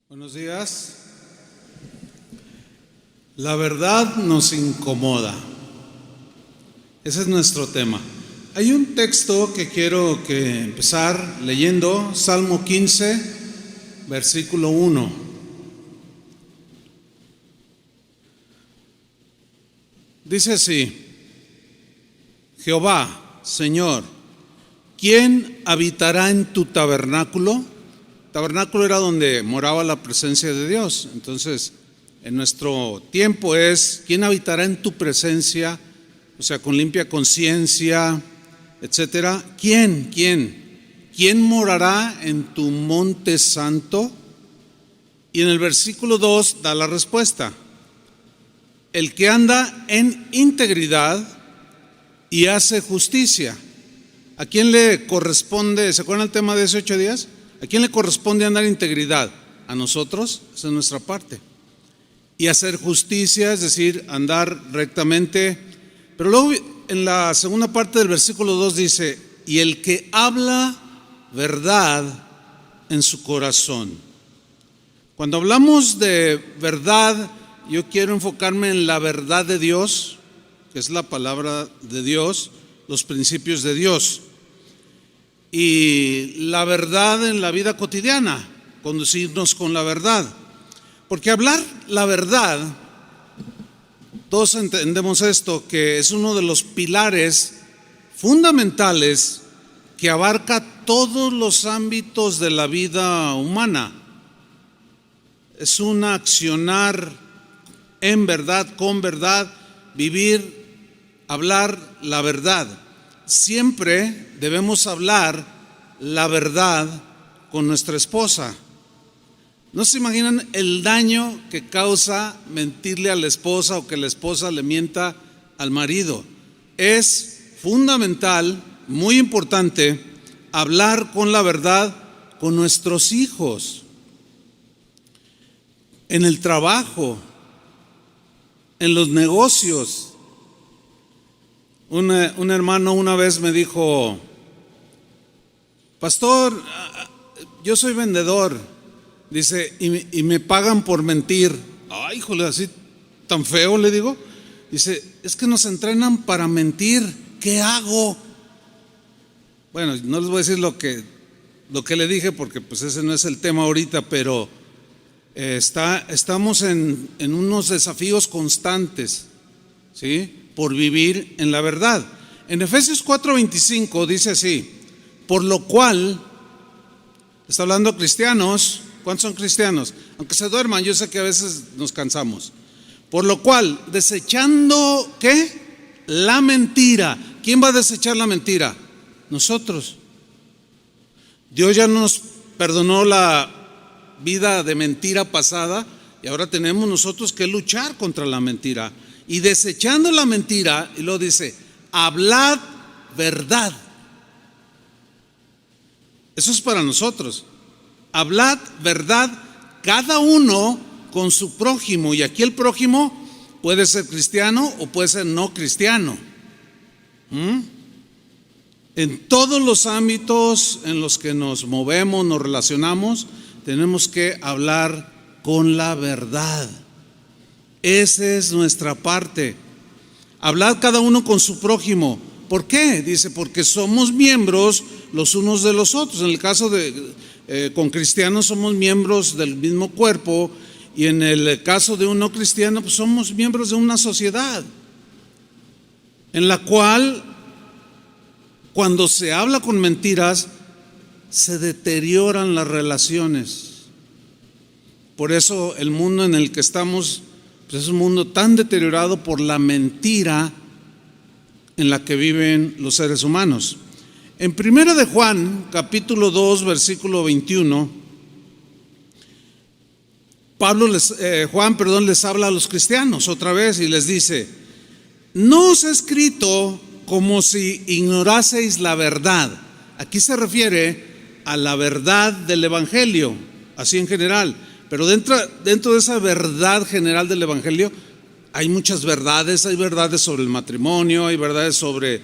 Buenos días. La verdad nos incomoda. Ese es nuestro tema. Hay un texto que quiero empezar leyendo, Salmo 15, versículo 1. Dice así: Jehová, Señor, ¿quién habitará en tu tabernáculo? Tabernáculo era donde moraba la presencia de Dios. Entonces, en nuestro tiempo es: ¿quién habitará en tu presencia? O sea, con limpia conciencia, etcétera. ¿Quién morará en tu monte santo? Y en el versículo 2 da la respuesta: el que anda en integridad y hace justicia. ¿A quién le corresponde? ¿Se acuerdan el tema de hace 8 días? ¿A quién le corresponde andar en integridad? A nosotros, esa es nuestra parte. Y hacer justicia, es decir, andar rectamente. Pero luego en la segunda parte del versículo 2 dice: y el que habla verdad en su corazón. Cuando hablamos de verdad, yo quiero enfocarme en la verdad de Dios, que es la palabra de Dios, los principios de Dios. Y la verdad en la vida cotidiana, conducirnos con la verdad. Porque hablar la verdad, todos entendemos esto, que es uno de los pilares fundamentales que abarca todos los ámbitos de la vida humana. Es un accionar en verdad, con verdad, vivir, hablar la verdad. Siempre debemos hablar la verdad con nuestra esposa. ¿No se imaginan el daño que causa mentirle a la esposa o que la esposa le mienta al marido? Es fundamental, muy importante, hablar con la verdad con nuestros hijos, en el trabajo, en los negocios. Un hermano una vez me dijo: pastor, yo soy vendedor, dice, y me pagan por mentir. Ay, híjole, así tan feo, le digo. Dice: es que nos entrenan para mentir, ¿qué hago? Bueno, no les voy a decir lo que le dije, porque pues ese no es el tema ahorita, pero estamos en unos desafíos constantes, ¿sí?, por vivir en la verdad. En Efesios 4:25 dice así: por lo cual, está hablando cristianos. ¿Cuántos son cristianos? Aunque se duerman, yo sé que a veces nos cansamos. Por lo cual, desechando, ¿qué? La mentira. ¿Quién va a desechar la mentira? Nosotros. Dios ya nos perdonó la vida de mentira pasada y ahora tenemos nosotros que luchar contra la mentira. Y desechando la mentira, y lo dice: hablad verdad. Eso es para nosotros. Hablad verdad cada uno con su prójimo. Y aquí el prójimo puede ser cristiano o puede ser no cristiano. En todos los ámbitos en los que nos movemos, nos relacionamos, tenemos que hablar con la verdad. Esa es nuestra parte. Hablad cada uno con su prójimo. ¿Por qué? Dice: porque somos miembros los unos de los otros. En el caso con cristianos somos miembros del mismo cuerpo, y en el caso de un no cristiano, pues somos miembros de una sociedad en la cual, cuando se habla con mentiras, se deterioran las relaciones. Por eso el mundo en el que estamos, pues es un mundo tan deteriorado por la mentira en la que viven los seres humanos. En 1 de Juan, capítulo 2, versículo 21, Juan les habla a los cristianos otra vez y les dice: no os he escrito como si ignoraseis la verdad. Aquí se refiere a la verdad del evangelio, así en general. Pero dentro de esa verdad general del evangelio hay muchas verdades. Hay verdades sobre el matrimonio, hay verdades sobre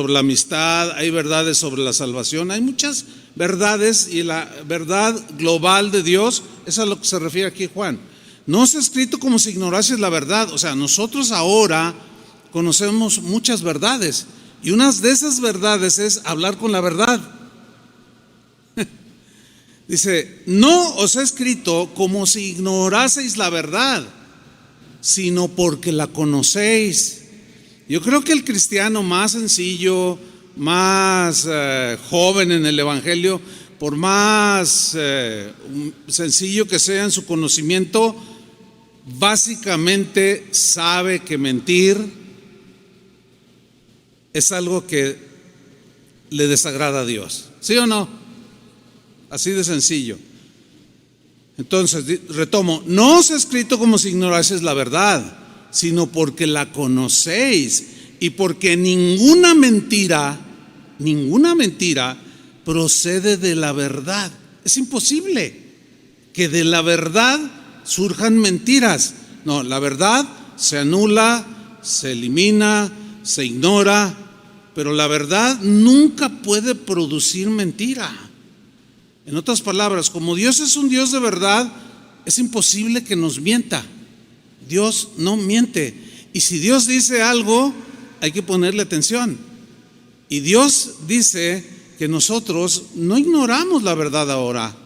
la amistad, hay verdades sobre la salvación, hay muchas verdades, y la verdad global de Dios Eso es a lo que se refiere aquí Juan. No os he escrito como si ignorases la verdad. O sea, nosotros ahora conocemos muchas verdades, y una de esas verdades es hablar con la verdad. Dice, no os he escrito como si ignoraseis la verdad, sino porque la conocéis. Yo creo que el cristiano más sencillo, más joven en el evangelio, por más sencillo que sea en su conocimiento, básicamente sabe que mentir es algo que le desagrada a Dios. ¿Sí o no? Así de sencillo. Entonces, retomo, no os he escrito como si ignoraseis la verdad, sino porque la conocéis, y porque ninguna mentira procede de la verdad. Es imposible que de la verdad surjan mentiras. No, la verdad se anula, se elimina, se ignora, pero la verdad nunca puede producir mentira. En otras palabras, como Dios es un Dios de verdad, es imposible que nos mienta. Dios no miente. Y si Dios dice algo, hay que ponerle atención. Y Dios dice que nosotros no ignoramos la verdad ahora,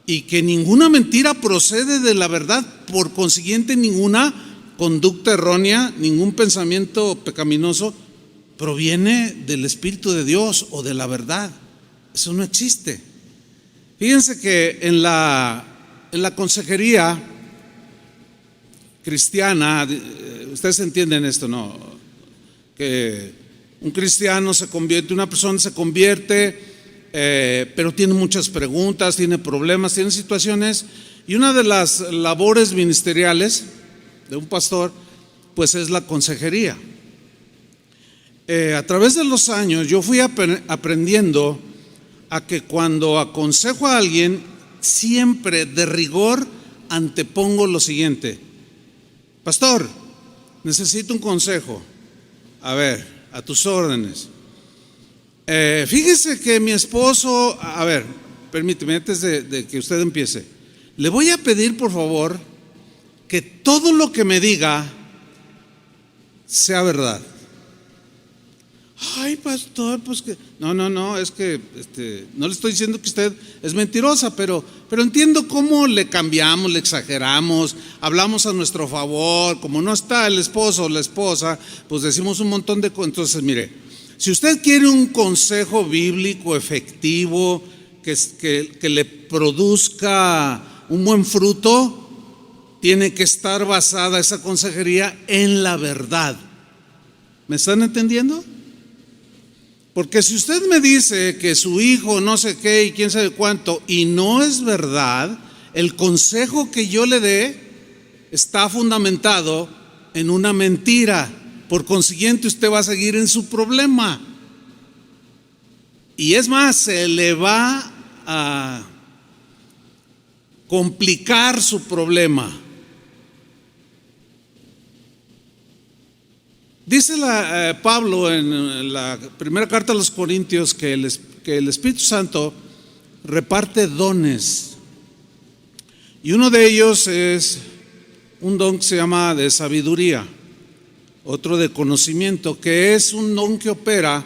y que ninguna mentira procede de la verdad. Por consiguiente, ninguna conducta errónea, ningún pensamiento pecaminoso proviene del Espíritu de Dios o de la verdad. Eso no existe. Fíjense que en la consejería cristiana, ustedes entienden esto, ¿no? Que un cristiano se convierte, una persona se convierte, pero tiene muchas preguntas, tiene problemas, tiene situaciones, y una de las labores ministeriales de un pastor, pues es la consejería. A través de los años yo fui aprendiendo a que cuando aconsejo a alguien, siempre de rigor antepongo lo siguiente: pastor, necesito un consejo. A ver, a tus órdenes. Fíjese que mi esposo, a ver, permíteme, antes de que usted empiece, le voy a pedir por favor que todo lo que me diga sea verdad. Ay, pastor, pues que no, es que no le estoy diciendo que usted es mentirosa, pero entiendo cómo le cambiamos, le exageramos, hablamos a nuestro favor. Como no está el esposo o la esposa, pues decimos un montón de cosas. Entonces, mire, si usted quiere un consejo bíblico efectivo que le produzca un buen fruto, tiene que estar basada esa consejería en la verdad. ¿Me están entendiendo? Porque si usted me dice que su hijo no sé qué y quién sabe cuánto, y no es verdad, el consejo que yo le dé está fundamentado en una mentira. Por consiguiente, usted va a seguir en su problema. Y es más, se le va a complicar su problema. Dice Pablo en la primera carta a los Corintios que el Espíritu Santo reparte dones, y uno de ellos es un don que se llama de sabiduría, otro de conocimiento, que es un don que opera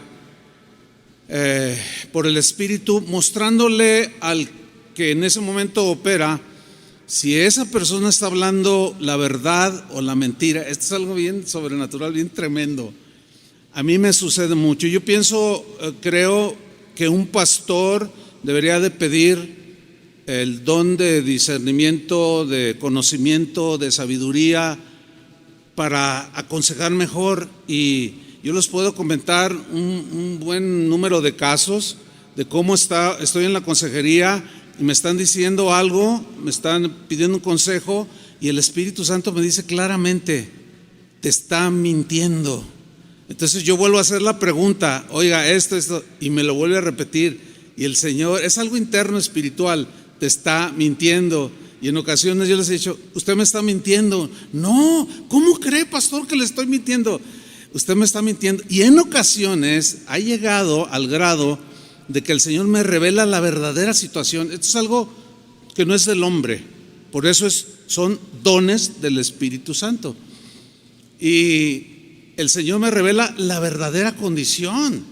por el Espíritu, mostrándole al que en ese momento opera si esa persona está hablando la verdad o la mentira. Esto es algo bien sobrenatural, bien tremendo. A mí me sucede mucho. Yo creo que un pastor debería de pedir el don de discernimiento, de conocimiento, de sabiduría, para aconsejar mejor. Y yo les puedo comentar un buen número de casos de cómo estoy en la consejería y me están diciendo algo, me están pidiendo un consejo, y el Espíritu Santo me dice claramente: te está mintiendo. Entonces yo vuelvo a hacer la pregunta: oiga, esto, y me lo vuelve a repetir, y el Señor, es algo interno espiritual, te está mintiendo. Y en ocasiones yo les he dicho: usted me está mintiendo. No, ¿cómo cree, pastor, que le estoy mintiendo? Usted me está mintiendo. Y en ocasiones ha llegado al grado de que el Señor me revela la verdadera situación. Esto es algo que no es del hombre, Por eso son dones del Espíritu Santo. Y el Señor me revela la verdadera condición.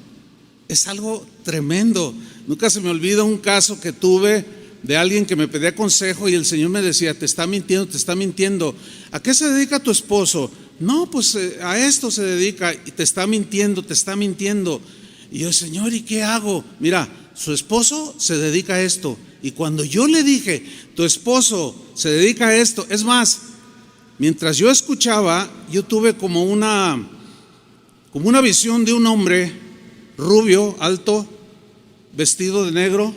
Es algo tremendo. Nunca se me olvida un caso que tuve de alguien que me pedía consejo y el Señor me decía: te está mintiendo, te está mintiendo. ¿A qué se dedica tu esposo? No, pues a esto se dedica. Y te está mintiendo, te está mintiendo. Y yo: Señor, ¿y qué hago? Mira, su esposo se dedica a esto. Y cuando yo le dije: tu esposo se dedica a esto, es más, mientras yo escuchaba, yo tuve como una visión de un hombre rubio, alto, vestido de negro,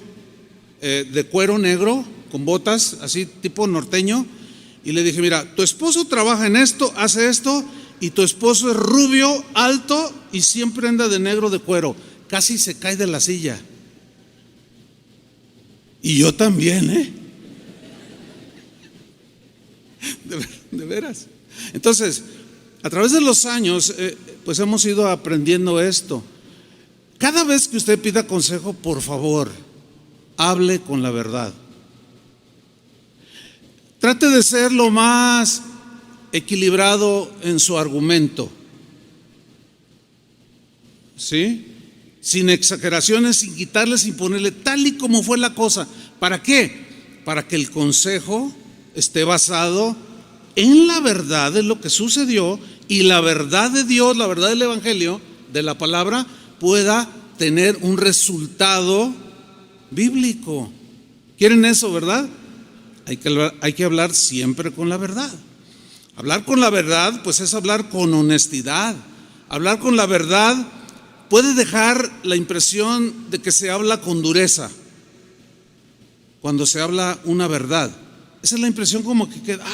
de cuero negro, con botas, así tipo norteño. Y le dije: mira, tu esposo trabaja en esto, hace esto, y tu esposo es rubio, alto y siempre anda de negro, de cuero. Casi se cae de la silla. Y yo también, de veras. Entonces, a través de los años, pues hemos ido aprendiendo esto. Cada vez que usted pida consejo, por favor, hable con la verdad. Trate de ser lo más equilibrado en su argumento, ¿sí? Sin exageraciones, sin quitarle, sin ponerle, tal y como fue la cosa. ¿Para qué? Para que el consejo esté basado en la verdad de lo que sucedió, y la verdad de Dios, la verdad del Evangelio, de la palabra, pueda tener un resultado bíblico. ¿Quieren eso, verdad? Hay que hablar siempre con la verdad. Hablar con la verdad, pues es hablar con honestidad. Hablar con la verdad puede dejar la impresión de que se habla con dureza cuando se habla una verdad. Esa es la impresión, como que queda: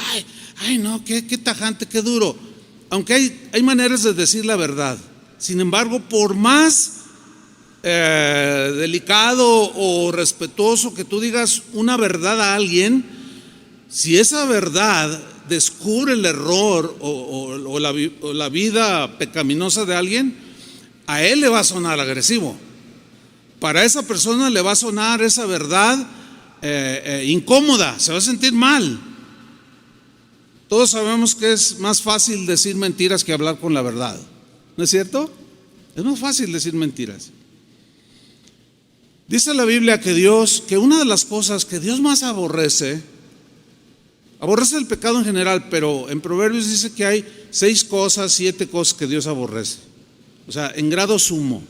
ay no, qué tajante, qué duro. Aunque hay maneras de decir la verdad. Sin embargo, por más delicado o respetuoso que tú digas una verdad a alguien, si esa verdad descubre el error o la vida pecaminosa de alguien, a él le va a sonar agresivo. Para esa persona le va a sonar esa verdad incómoda, se va a sentir mal. Todos sabemos que es más fácil decir mentiras que hablar con la verdad, ¿no es cierto? Es más fácil decir mentiras. Dice la Biblia que una de las cosas que Dios más aborrece el pecado en general, pero en Proverbios dice que hay 7 cosas que Dios aborrece, o sea, en grado sumo.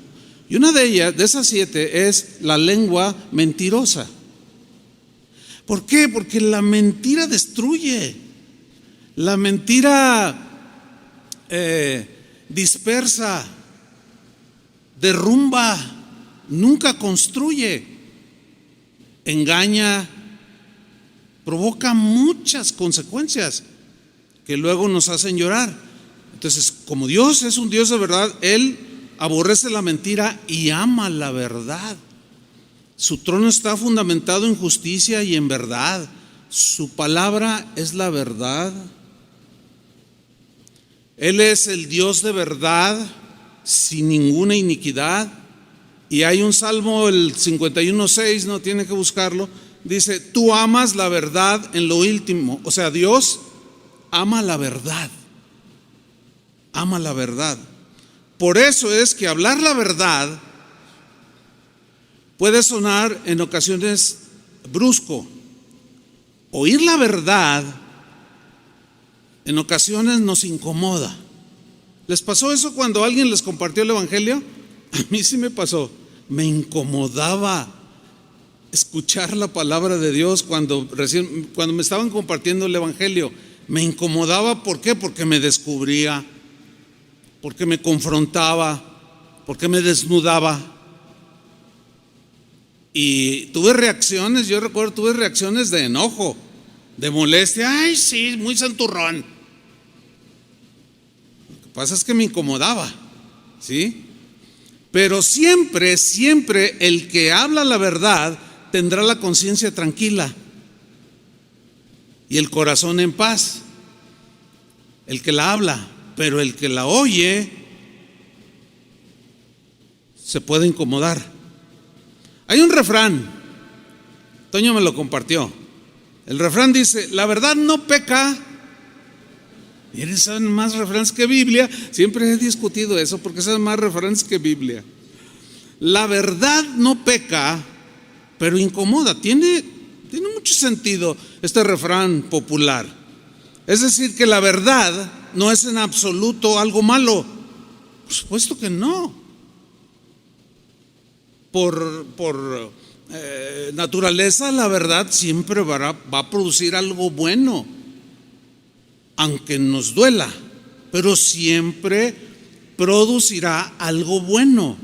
Y una de ellas, de esas 7, es la lengua mentirosa. ¿Por qué? Porque la mentira destruye. La mentira dispersa, derrumba, nunca construye, engaña, provoca muchas consecuencias que luego nos hacen llorar. Entonces, como Dios es un Dios de verdad, Él aborrece la mentira y ama la verdad. Su trono está fundamentado en justicia y en verdad. Su palabra es la verdad. Él es el Dios de verdad, sin ninguna iniquidad. Y hay un salmo, el 51:6, no tiene que buscarlo, dice: tú amas la verdad en lo íntimo. O sea, Dios ama la verdad. Ama la verdad. Por eso es que hablar la verdad puede sonar en ocasiones brusco. Oír la verdad en ocasiones nos incomoda. ¿Les pasó eso cuando alguien les compartió el Evangelio? A mí sí me pasó. Me incomodaba escuchar la palabra de Dios cuando me estaban compartiendo el Evangelio. Me incomodaba, ¿por qué? Porque me descubría, porque me confrontaba, porque me desnudaba. Y tuve reacciones, yo recuerdo, tuve reacciones de enojo, de molestia. Ay, sí, muy santurrón. Lo que pasa es que me incomodaba, ¿sí? Pero siempre el que habla la verdad tendrá la conciencia tranquila y el corazón en paz. El que la habla, pero el que la oye se puede incomodar. Hay un refrán, Toño me lo compartió, El refrán dice, la verdad no peca. Miren, saben más refranes que Biblia. Siempre he discutido eso porque saben más refranes que Biblia. La verdad no peca, pero incomoda. Tiene mucho sentido este refrán popular. Es decir, que la verdad no es en absoluto algo malo. Por supuesto que no. Por naturaleza, la verdad siempre va a producir algo bueno, aunque nos duela, pero siempre producirá algo bueno.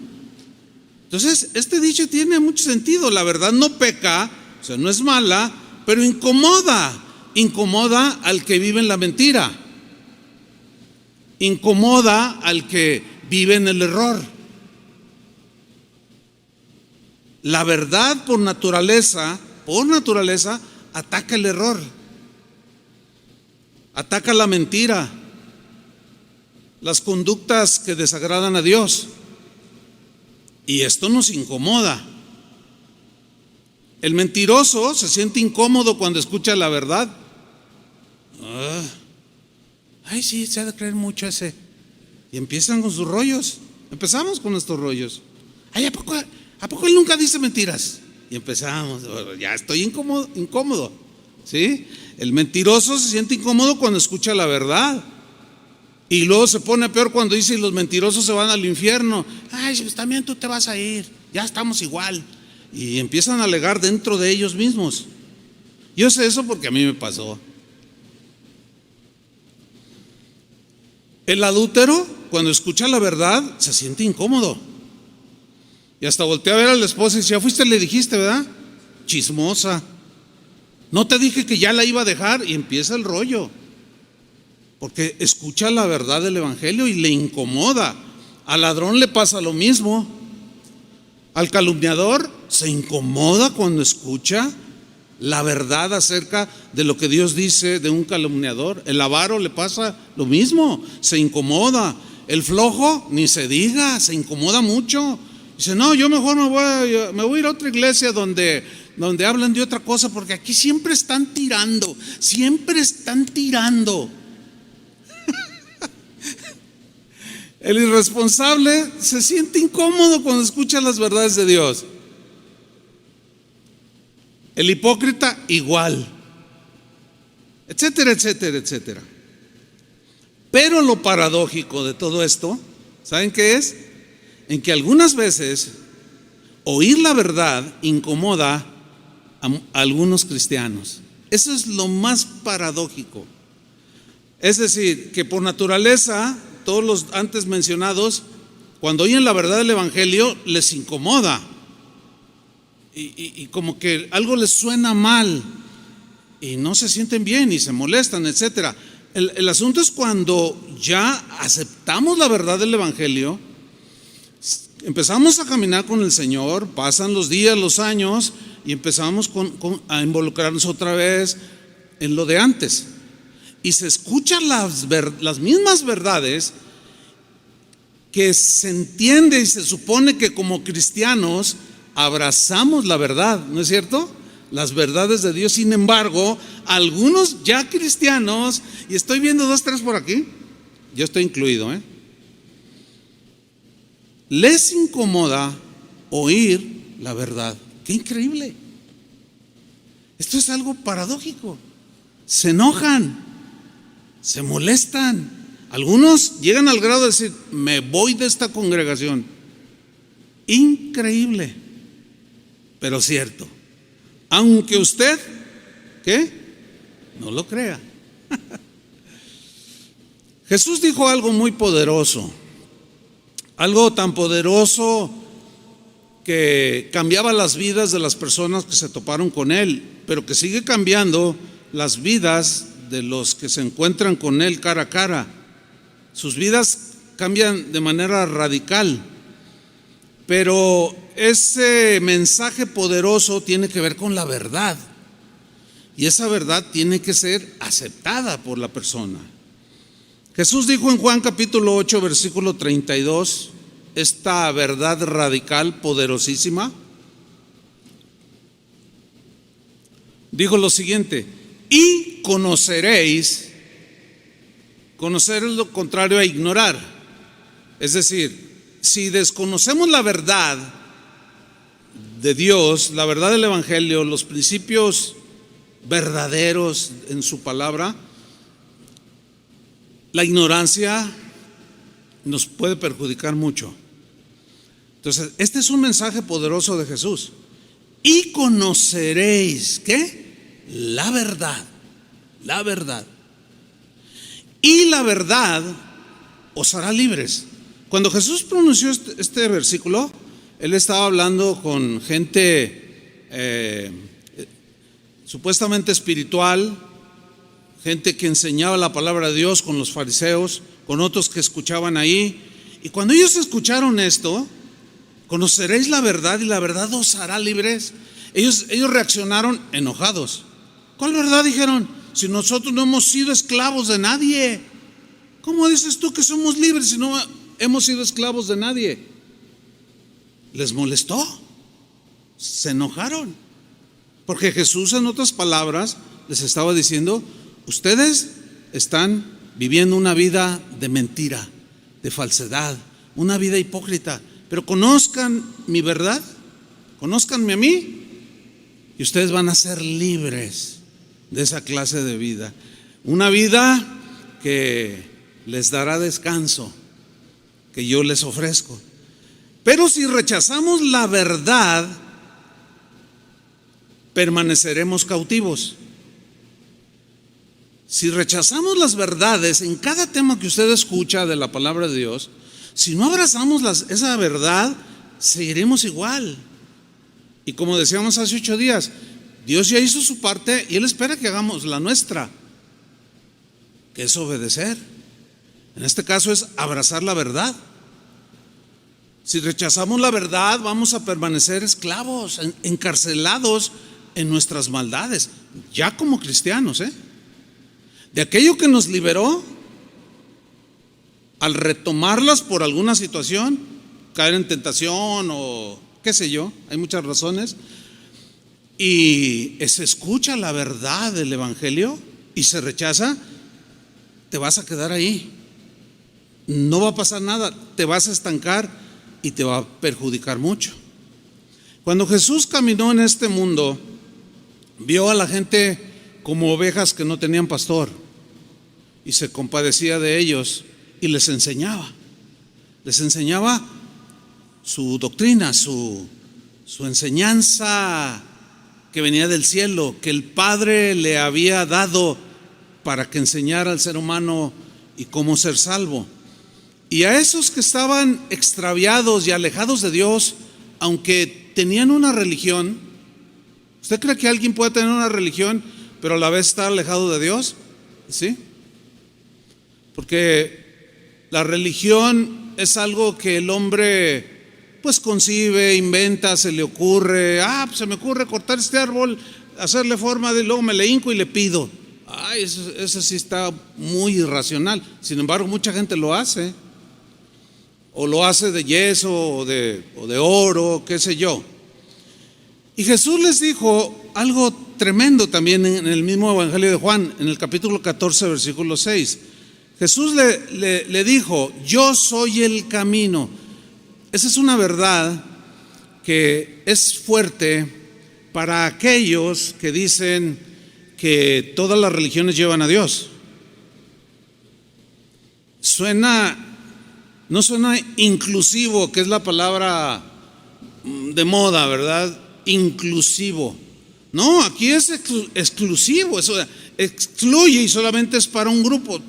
Entonces, este dicho tiene mucho sentido. La verdad no peca, o sea, no es mala, pero incomoda al que vive en la mentira, incomoda al que vive en el error. La verdad por naturaleza, ataca el error, ataca la mentira, las conductas que desagradan a Dios. Y esto nos incomoda. El mentiroso se siente incómodo cuando escucha la verdad. Ay, sí, se ha de creer mucho ese. Y empiezan con sus rollos. Empezamos con estos rollos. Ay, ¿a poco él nunca dice mentiras? Y empezamos, ya estoy incómodo, ¿sí? El mentiroso se siente incómodo cuando escucha la verdad. Y luego se pone peor cuando dice, y los mentirosos se van al infierno. Ay, pues también tú te vas a ir, ya estamos igual. Y empiezan a alegar dentro de ellos mismos. Yo sé eso porque a mí me pasó. El adúltero, cuando escucha la verdad, se siente incómodo. Y hasta voltea a ver a la esposa y dice, ya fuiste, le dijiste, ¿verdad? Chismosa. No te dije que ya la iba a dejar. Y empieza el rollo. Porque escucha la verdad del evangelio y le incomoda. Al ladrón le pasa lo mismo. Al calumniador se incomoda cuando escucha la verdad acerca de lo que Dios dice de un calumniador. El avaro le pasa lo mismo, se incomoda. El flojo, ni se diga, se incomoda mucho. Dice, no, yo mejor me voy a ir a otra iglesia donde hablan de otra cosa, porque aquí siempre están tirando. El irresponsable se siente incómodo cuando escucha las verdades de Dios. El hipócrita igual, etcétera, etcétera, etcétera. Pero lo paradójico de todo esto, ¿saben qué es? En que algunas veces oír la verdad incomoda a algunos cristianos. Eso es lo más paradójico. Es decir, que por naturaleza, todos los antes mencionados, cuando oyen la verdad del evangelio, les incomoda. Y como que algo les suena mal y no se sienten bien y se molestan, etcétera. El asunto es cuando ya aceptamos la verdad del evangelio, empezamos a caminar con el Señor, pasan los días, los años y empezamos a involucrarnos otra vez en lo de antes. Y se escuchan las mismas verdades que se entiende y se supone que como cristianos abrazamos la verdad, ¿no es cierto? Las verdades de Dios. Sin embargo, algunos ya cristianos, y estoy viendo 2, 3 por aquí, yo estoy incluido, les incomoda oír la verdad. ¡Qué increíble! Esto es algo paradójico. Se enojan, se molestan. Algunos llegan al grado de decir, me voy de esta congregación. Increíble, pero cierto. Aunque usted, ¿qué? No lo crea. Jesús dijo algo muy poderoso. Algo tan poderoso que cambiaba las vidas de las personas que se toparon con Él, pero que sigue cambiando las vidas de los que se encuentran con Él cara a cara. Sus vidas cambian de manera radical, pero ese mensaje poderoso tiene que ver con la verdad, y esa verdad tiene que ser aceptada por la persona. Jesús dijo en Juan capítulo 8 versículo 32 esta verdad radical, poderosísima. dijo lo siguiente: y conoceréis. Conocer es lo contrario a ignorar. Es decir, si desconocemos la verdad de Dios, la verdad del Evangelio, los principios verdaderos en su palabra, la ignorancia nos puede perjudicar mucho. Entonces, este es un mensaje poderoso de Jesús. Y conoceréis, ¿qué? La verdad. La verdad. Y la verdad os hará libres. Cuando Jesús pronunció este versículo, Él estaba hablando con gente supuestamente espiritual, gente que enseñaba la palabra de Dios, con los fariseos, con otros que escuchaban ahí. Y cuando ellos escucharon esto, conoceréis la verdad y la verdad os hará libres, ellos reaccionaron enojados. ¿Cuál verdad? Dijeron: si nosotros no hemos sido esclavos de nadie. ¿Cómo dices tú que somos libres si no hemos sido esclavos de nadie? Les molestó, se enojaron, porque Jesús, en otras palabras, les estaba diciendo: ustedes están viviendo una vida de mentira, de falsedad, una vida hipócrita. Pero conozcan mi verdad, conózcanme a mí, y ustedes van a ser libres de esa clase de vida. Una vida que les dará descanso, que yo les ofrezco. Pero si rechazamos la verdad, permaneceremos cautivos. Si rechazamos las verdades en cada tema que usted escucha de la palabra de Dios, si no abrazamos esa verdad, seguiremos igual. Y como decíamos hace 8 días, Dios ya hizo su parte y Él espera que hagamos la nuestra, que es obedecer. En este caso es abrazar la verdad. Si rechazamos la verdad, vamos a permanecer esclavos, encarcelados en nuestras maldades, ya como cristianos, de aquello que nos liberó. Al retomarlas por alguna situación, caer en tentación o qué sé yo, hay muchas razones, y se escucha la verdad del Evangelio y se rechaza, te vas a quedar ahí, no va a pasar nada, te vas a estancar y te va a perjudicar mucho. Cuando Jesús caminó en este mundo, vio a la gente como ovejas que no tenían pastor y se compadecía de ellos y les enseñaba su doctrina, su enseñanza que venía del cielo, que el Padre le había dado para que enseñara al ser humano y cómo ser salvo. Y a esos que estaban extraviados y alejados de Dios, aunque tenían una religión, ¿usted cree que alguien puede tener una religión pero a la vez estar alejado de Dios? ¿Sí? Porque la religión es algo que el hombre pues concibe, inventa, se le ocurre. Pues se me ocurre cortar este árbol, hacerle forma, luego me le hinco y le pido. Eso sí está muy irracional. Sin embargo, mucha gente lo hace. O lo hace de yeso o de oro, qué sé yo. Y Jesús les dijo algo tremendo también en el mismo Evangelio de Juan, en el capítulo 14, versículo 6. Jesús le dijo: yo soy el camino. Esa es una verdad que es fuerte para aquellos que dicen que todas las religiones llevan a Dios. No suena inclusivo, que es la palabra de moda, ¿verdad? Inclusivo. No, aquí es exclusivo, eso excluye y solamente es para un grupo.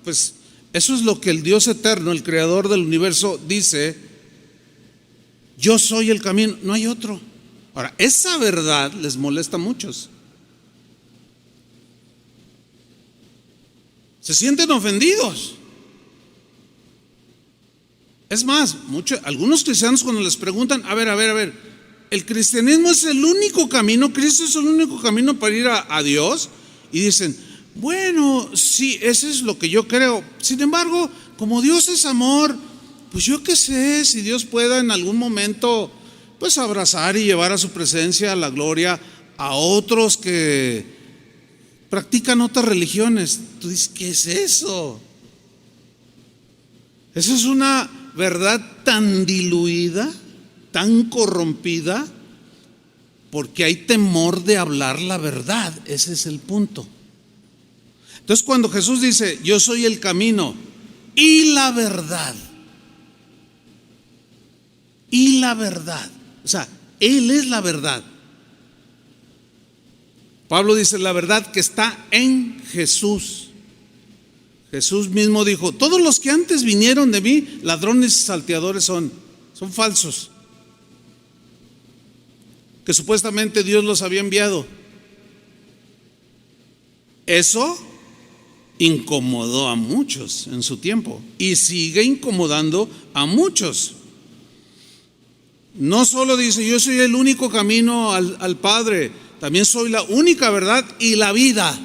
Pues eso es lo que el Dios eterno, el creador del universo, dice: yo soy el camino, no hay otro. Ahora, esa verdad les molesta a muchos. Se sienten ofendidos. Es más, algunos cristianos, cuando les preguntan: a ver, ¿el cristianismo es el único camino? ¿Cristo es el único camino para ir a Dios? Y dicen: bueno, sí, eso es lo que yo creo. Sin embargo, como Dios es amor, pues yo qué sé, si Dios pueda en algún momento pues abrazar y llevar a su presencia, a la gloria, a otros que practican otras religiones. Tú dices, ¿qué es eso? Eso es una verdad tan diluida, tan corrompida, porque hay temor de hablar la verdad. Ese es el punto. Entonces, cuando Jesús dice, yo soy el camino y la verdad, o sea, Él es la verdad. Pablo dice, la verdad que está en Jesús. Jesús mismo dijo, todos los que antes vinieron de mí, ladrones y salteadores son falsos, que supuestamente Dios los había enviado. Eso incomodó a muchos en su tiempo y sigue incomodando a muchos. No solo dice, yo soy el único camino al Padre, también soy la única verdad y la vida.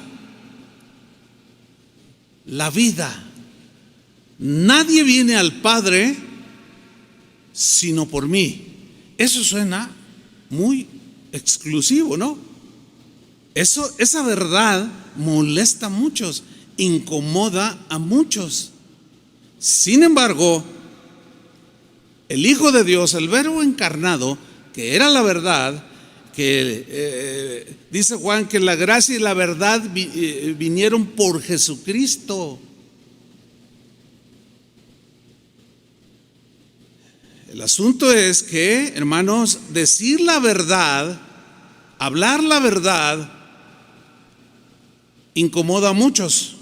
La vida. Nadie viene al Padre sino por mí. Eso suena muy exclusivo, ¿no? Esa verdad molesta a muchos, incomoda a muchos. Sin embargo, el Hijo de Dios, el Verbo encarnado, que era la verdad, que dice Juan que la gracia y la verdad vinieron por Jesucristo. El asunto es que, hermanos, decir la verdad, hablar la verdad, incomoda a muchos.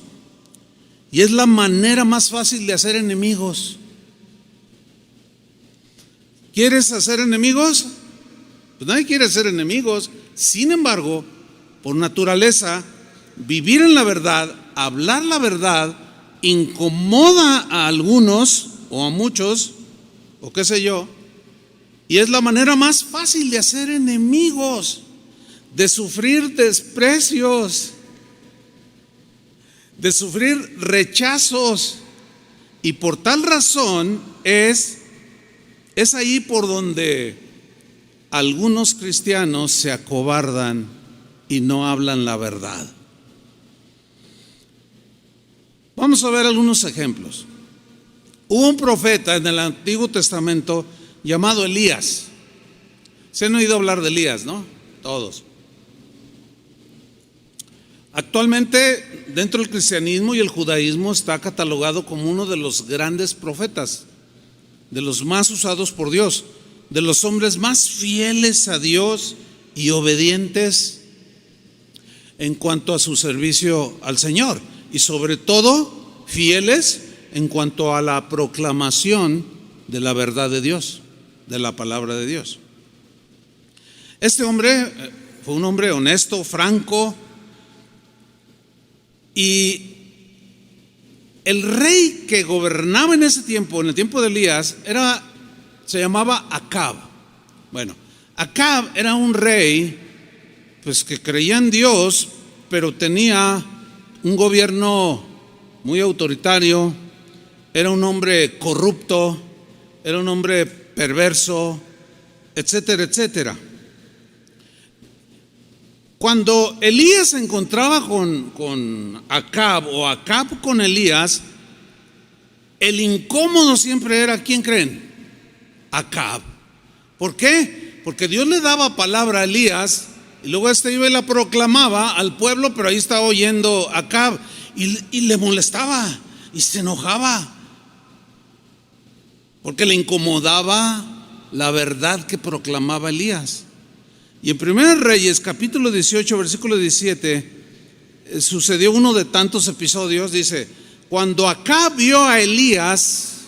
Y es la manera más fácil de hacer enemigos. ¿Quieres hacer enemigos? Pues nadie quiere hacer enemigos. Sin embargo, por naturaleza, vivir en la verdad, hablar la verdad, incomoda a algunos o a muchos, o qué sé yo, y es la manera más fácil de hacer enemigos, de sufrir desprecios, de sufrir rechazos. Y por tal razón es ahí por donde algunos cristianos se acobardan y no hablan la verdad. Vamos a ver algunos ejemplos. Hubo un profeta en el Antiguo Testamento llamado Elías. ¿Se han oído hablar de Elías, no? Todos. Actualmente, dentro del cristianismo y el judaísmo, está catalogado como uno de los grandes profetas, de los más usados por Dios, de los hombres más fieles a Dios y obedientes en cuanto a su servicio al Señor, y sobre todo fieles en cuanto a la proclamación de la verdad de Dios, de la palabra de Dios. Este hombre fue un hombre honesto, franco, y el rey que gobernaba en ese tiempo, en el tiempo de Elías, se llamaba Acab. Bueno, Acab era un rey pues que creía en Dios, pero tenía un gobierno muy autoritario. Era un hombre corrupto, era un hombre perverso, etcétera, etcétera. Cuando Elías se encontraba con Acab o Acab con Elías, el incómodo siempre era, ¿quién creen? Acab. ¿Por qué? Porque Dios le daba palabra a Elías y luego este iba y la proclamaba al pueblo, pero ahí estaba oyendo Acab y le molestaba y se enojaba porque le incomodaba la verdad que proclamaba Elías. Y en 1 Reyes capítulo 18 versículo 17 sucedió uno de tantos episodios. Dice, cuando Acab vio a Elías,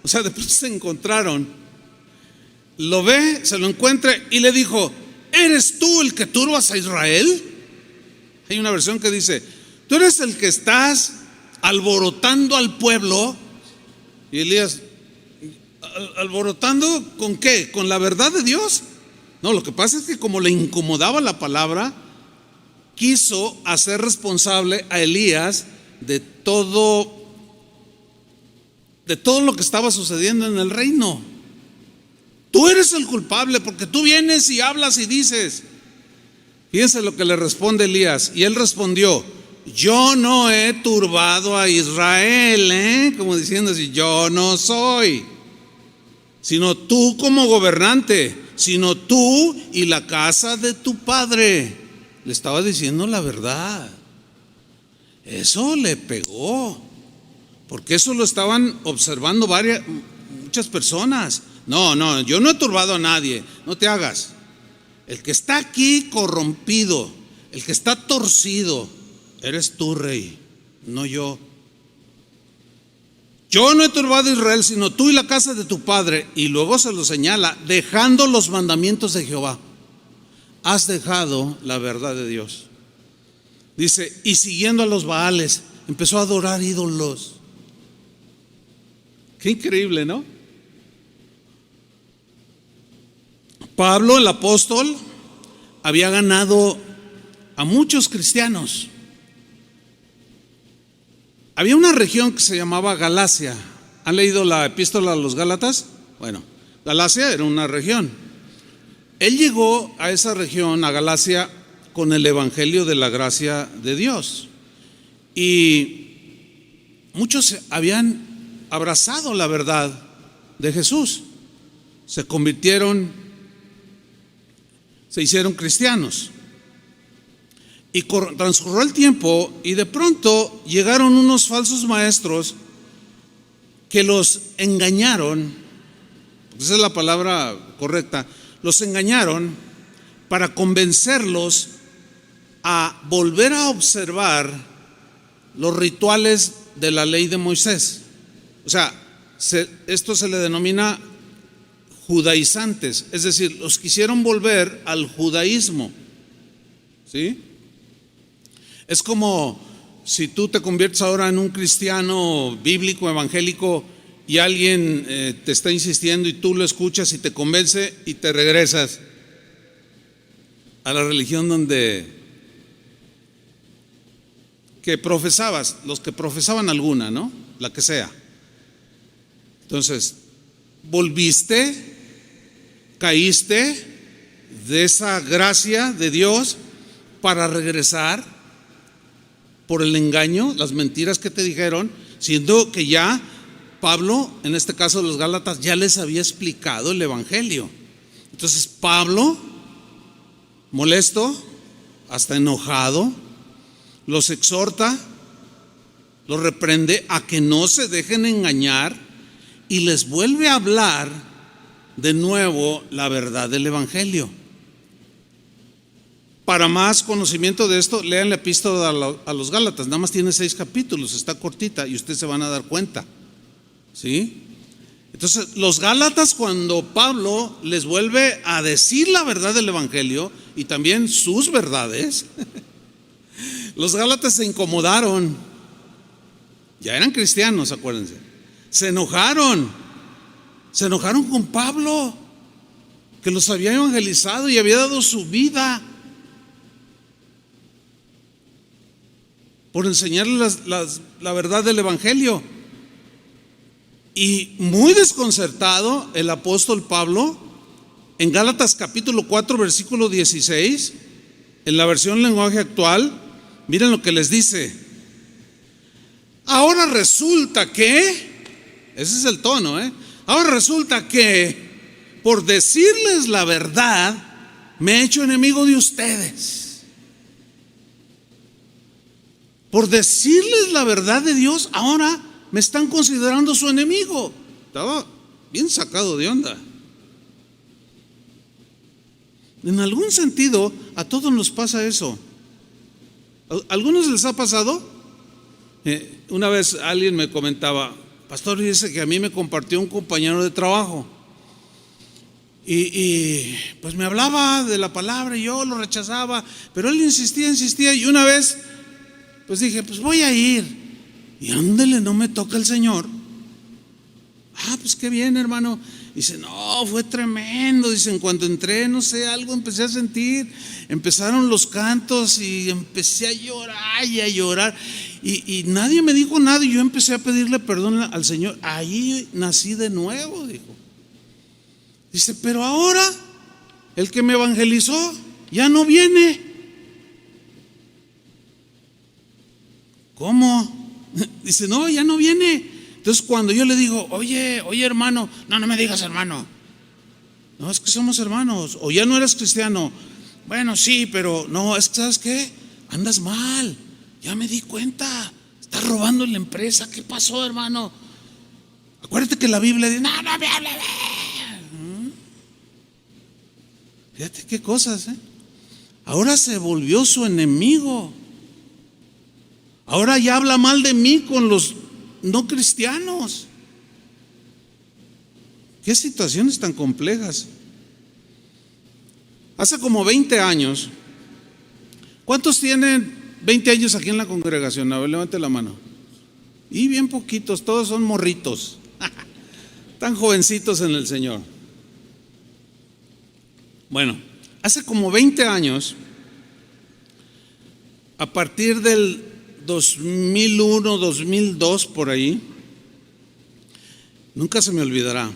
o sea, después se encontraron, lo ve, se lo encuentra y le dijo, ¿eres tú el que turbas a Israel? Hay una versión que dice, ¿tú eres el que estás alborotando al pueblo? Y Elías, ¿alborotando con qué? ¿Con la verdad de Dios? No, lo que pasa es que como le incomodaba la palabra, quiso hacer responsable a Elías de todo lo que estaba sucediendo en el reino. Tú eres el culpable porque tú vienes y hablas y dices. Fíjense lo que le responde Elías. Y él respondió: yo no he turbado a Israel, como diciendo así, yo no soy, sino tú como gobernante, sino tú y la casa de tu padre. Le estaba diciendo la verdad. Eso le pegó, porque eso lo estaban observando muchas personas. No, yo no he turbado a nadie, no te hagas. El que está aquí corrompido, el que está torcido, eres tú, rey, no yo. Yo no he turbado a Israel, sino tú y la casa de tu padre. Y luego se lo señala, dejando los mandamientos de Jehová. Has dejado la verdad de Dios. Dice, y siguiendo a los Baales, empezó a adorar ídolos. Qué increíble, ¿no? Pablo, el apóstol, había ganado a muchos cristianos. Había una región que se llamaba Galacia. ¿Han leído la epístola a los Gálatas? Bueno, Galacia era una región. Él llegó a esa región, a Galacia, con el evangelio de la gracia de Dios. Y muchos habían abrazado la verdad de Jesús. Se convirtieron, se hicieron cristianos. Y transcurrió el tiempo y de pronto llegaron unos falsos maestros que los engañaron, esa es la palabra correcta, los engañaron para convencerlos a volver a observar los rituales de la ley de Moisés. O sea, esto se le denomina judaizantes, es decir, los quisieron volver al judaísmo, ¿sí? Es como si tú te conviertes ahora en un cristiano bíblico, evangélico, y alguien te está insistiendo y tú lo escuchas y te convence y te regresas a la religión que profesabas, los que profesaban alguna, ¿no? La que sea. Entonces, volviste, caíste de esa gracia de Dios para regresar por el engaño, las mentiras que te dijeron, siendo que ya Pablo, en este caso los Gálatas, ya les había explicado el evangelio. Entonces Pablo, molesto, hasta enojado, los exhorta, los reprende a que no se dejen engañar y les vuelve a hablar de nuevo la verdad del evangelio. Para más conocimiento de esto, lean la epístola a los Gálatas, nada más tiene 6 capítulos, está cortita y ustedes se van a dar cuenta, ¿sí? Entonces, los Gálatas, cuando Pablo les vuelve a decir la verdad del evangelio y también sus verdades, los Gálatas se incomodaron, ya eran cristianos, acuérdense, se enojaron con Pablo, que los había evangelizado y había dado su vida por enseñarles la verdad del evangelio. Y muy desconcertado el apóstol Pablo, en Gálatas capítulo 4 versículo 16, en la versión lenguaje actual, miren lo que les dice: ahora resulta que, ese es el tono, ahora resulta que por decirles la verdad me he hecho enemigo de ustedes. Por decirles la verdad de Dios, ahora me están considerando su enemigo. Estaba bien sacado de onda. En algún sentido, a todos nos pasa eso. ¿A algunos les ha pasado? Una vez alguien me comentaba: pastor, dice que a mí me compartió un compañero de trabajo. Y pues me hablaba de la palabra y yo lo rechazaba, pero él insistía. Y una vez, pues dije, pues voy a ir. Y ándele, no me toca el Señor. Pues qué bien, hermano. Dice, no, fue tremendo. Dice, en cuanto entré, no sé, algo empecé a sentir. Empezaron los cantos y empecé a llorar y a llorar. Y nadie me dijo nada y yo empecé a pedirle perdón al Señor. Ahí nací de nuevo, dijo. Dice, pero ahora el que me evangelizó ya no viene. ¿Cómo? Dice, no, ya no viene. Entonces cuando yo le digo, oye hermano, no me digas hermano. No, es que somos hermanos. O ya no eres cristiano. Bueno, sí, pero no, es que ¿sabes qué? Andas mal. Ya me di cuenta. Estás robando en la empresa. ¿Qué pasó, hermano? Acuérdate que la Biblia dice, no me hable. Fíjate qué cosas, ¿eh? Ahora se volvió su enemigo. Ahora ya habla mal de mí con los no cristianos. Qué situaciones tan complejas. Hace como 20 años. ¿Cuántos tienen 20 años aquí en la congregación? A ver, levante la mano. Y bien poquitos, todos son morritos. Tan jovencitos en el Señor. Bueno, hace como 20 años, a partir del 2001, 2002, por ahí, nunca se me olvidará.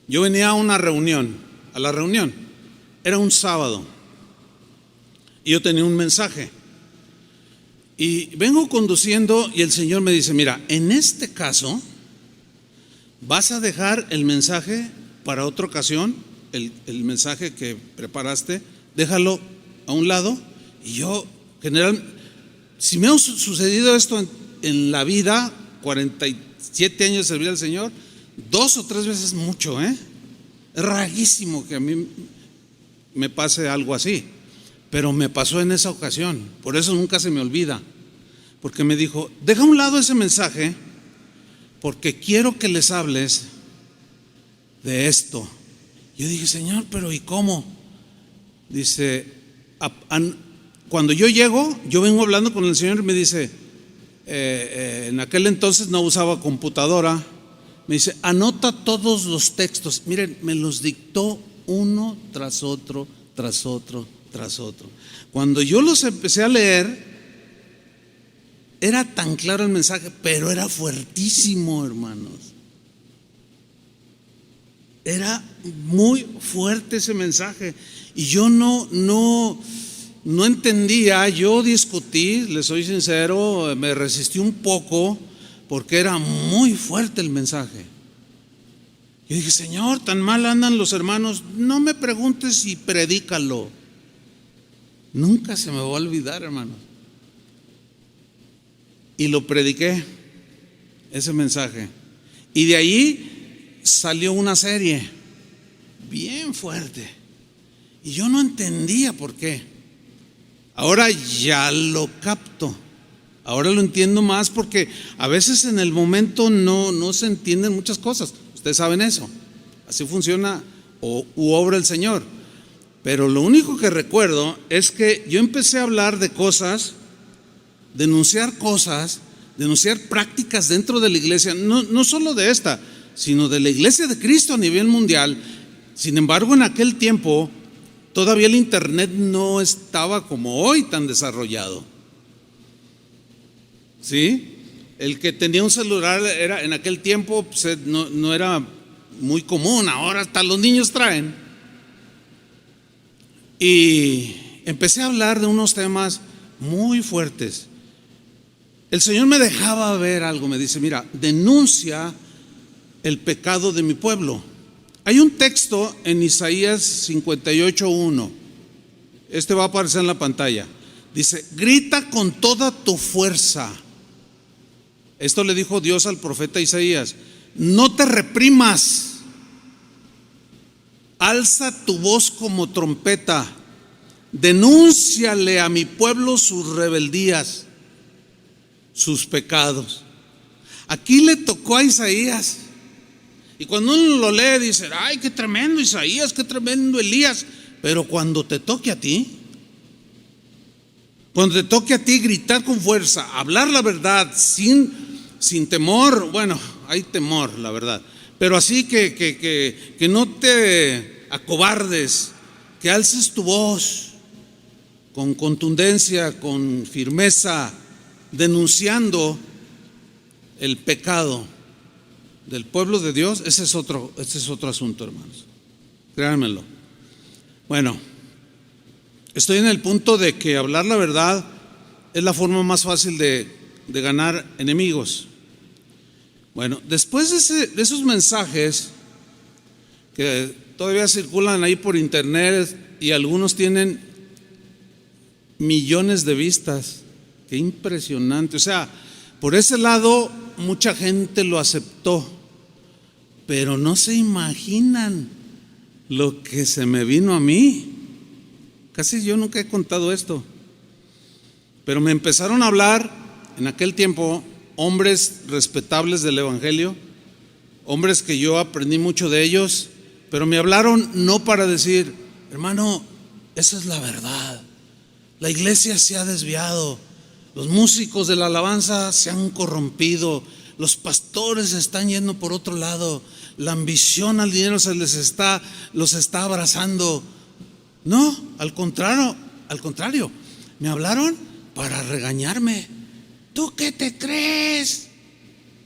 Yo venía a la reunión, era un sábado, y yo tenía un mensaje. Y vengo conduciendo y el Señor me dice, mira, en este caso, vas a dejar el mensaje para otra ocasión, el mensaje que preparaste, déjalo a un lado. Y yo, si me ha sucedido esto en la vida, 47 años de servir al Señor, 2 o 3 veces mucho, Es rarísimo que a mí me pase algo así, pero me pasó en esa ocasión. Por eso nunca se me olvida, porque me dijo, deja a un lado ese mensaje, porque quiero que les hables de esto. Yo dije, Señor, pero ¿y cómo? Dice, cuando yo llego, yo vengo hablando con el Señor y me dice, en aquel entonces no usaba computadora, me dice, anota todos los textos. Miren, me los dictó uno tras otro, tras otro, tras otro. Cuando yo los empecé a leer, era tan claro el mensaje, pero era fuertísimo, hermanos. Era muy fuerte ese mensaje. Y yo no entendía, yo discutí, les soy sincero, me resistí un poco porque era muy fuerte el mensaje. Yo dije, Señor, tan mal andan los hermanos, no me preguntes y predícalo. Nunca se me va a olvidar, hermanos. Y lo prediqué, ese mensaje. Y de ahí salió una serie bien fuerte. Y yo no entendía por qué. Ahora ya lo capto. Ahora lo entiendo más porque a veces en el momento no se entienden muchas cosas. Ustedes saben eso. Así funciona u obra el Señor. Pero lo único que recuerdo es que yo empecé a hablar de cosas, denunciar prácticas dentro de la iglesia, no solo de esta, sino de la iglesia de Cristo a nivel mundial. Sin embargo, en aquel tiempo todavía el internet no estaba como hoy tan desarrollado. ¿Sí? El que tenía un celular era, en aquel tiempo pues, no era muy común. Ahora hasta los niños traen. Y empecé a hablar de unos temas muy fuertes. El Señor me dejaba ver algo, me dice, mira, denuncia el pecado de mi pueblo. Hay un texto en Isaías 58:1. Este va a aparecer en la pantalla. Dice, grita con toda tu fuerza. Esto le dijo Dios al profeta Isaías. No te reprimas. Alza tu voz como trompeta. Denúnciale a mi pueblo sus rebeldías, sus pecados. Aquí le tocó a Isaías. Y cuando uno lo lee dice, ay, qué tremendo Isaías, qué tremendo Elías. Pero cuando te toque a ti, gritar con fuerza, hablar la verdad sin temor. Bueno, hay temor, la verdad, pero así que no te acobardes, que alces tu voz con contundencia, con firmeza, denunciando el pecado del pueblo de Dios. Ese es otro asunto, hermanos, créanmelo. Bueno, estoy en el punto de que hablar la verdad es la forma más fácil de ganar enemigos. Bueno, después de esos mensajes que todavía circulan ahí por internet y algunos tienen millones de vistas, qué impresionante. O sea, por ese lado mucha gente lo aceptó, pero no se imaginan lo que se me vino a mí. Casi yo nunca he contado esto, pero me empezaron a hablar en aquel tiempo hombres respetables del Evangelio, hombres que yo aprendí mucho de ellos, pero me hablaron no para decir: hermano, esa es la verdad, la iglesia se ha desviado, los músicos de la alabanza se han corrompido, los pastores están yendo por otro lado, la ambición al dinero los está abrazando. No, al contrario, me hablaron para regañarme. ¿Tú qué te crees?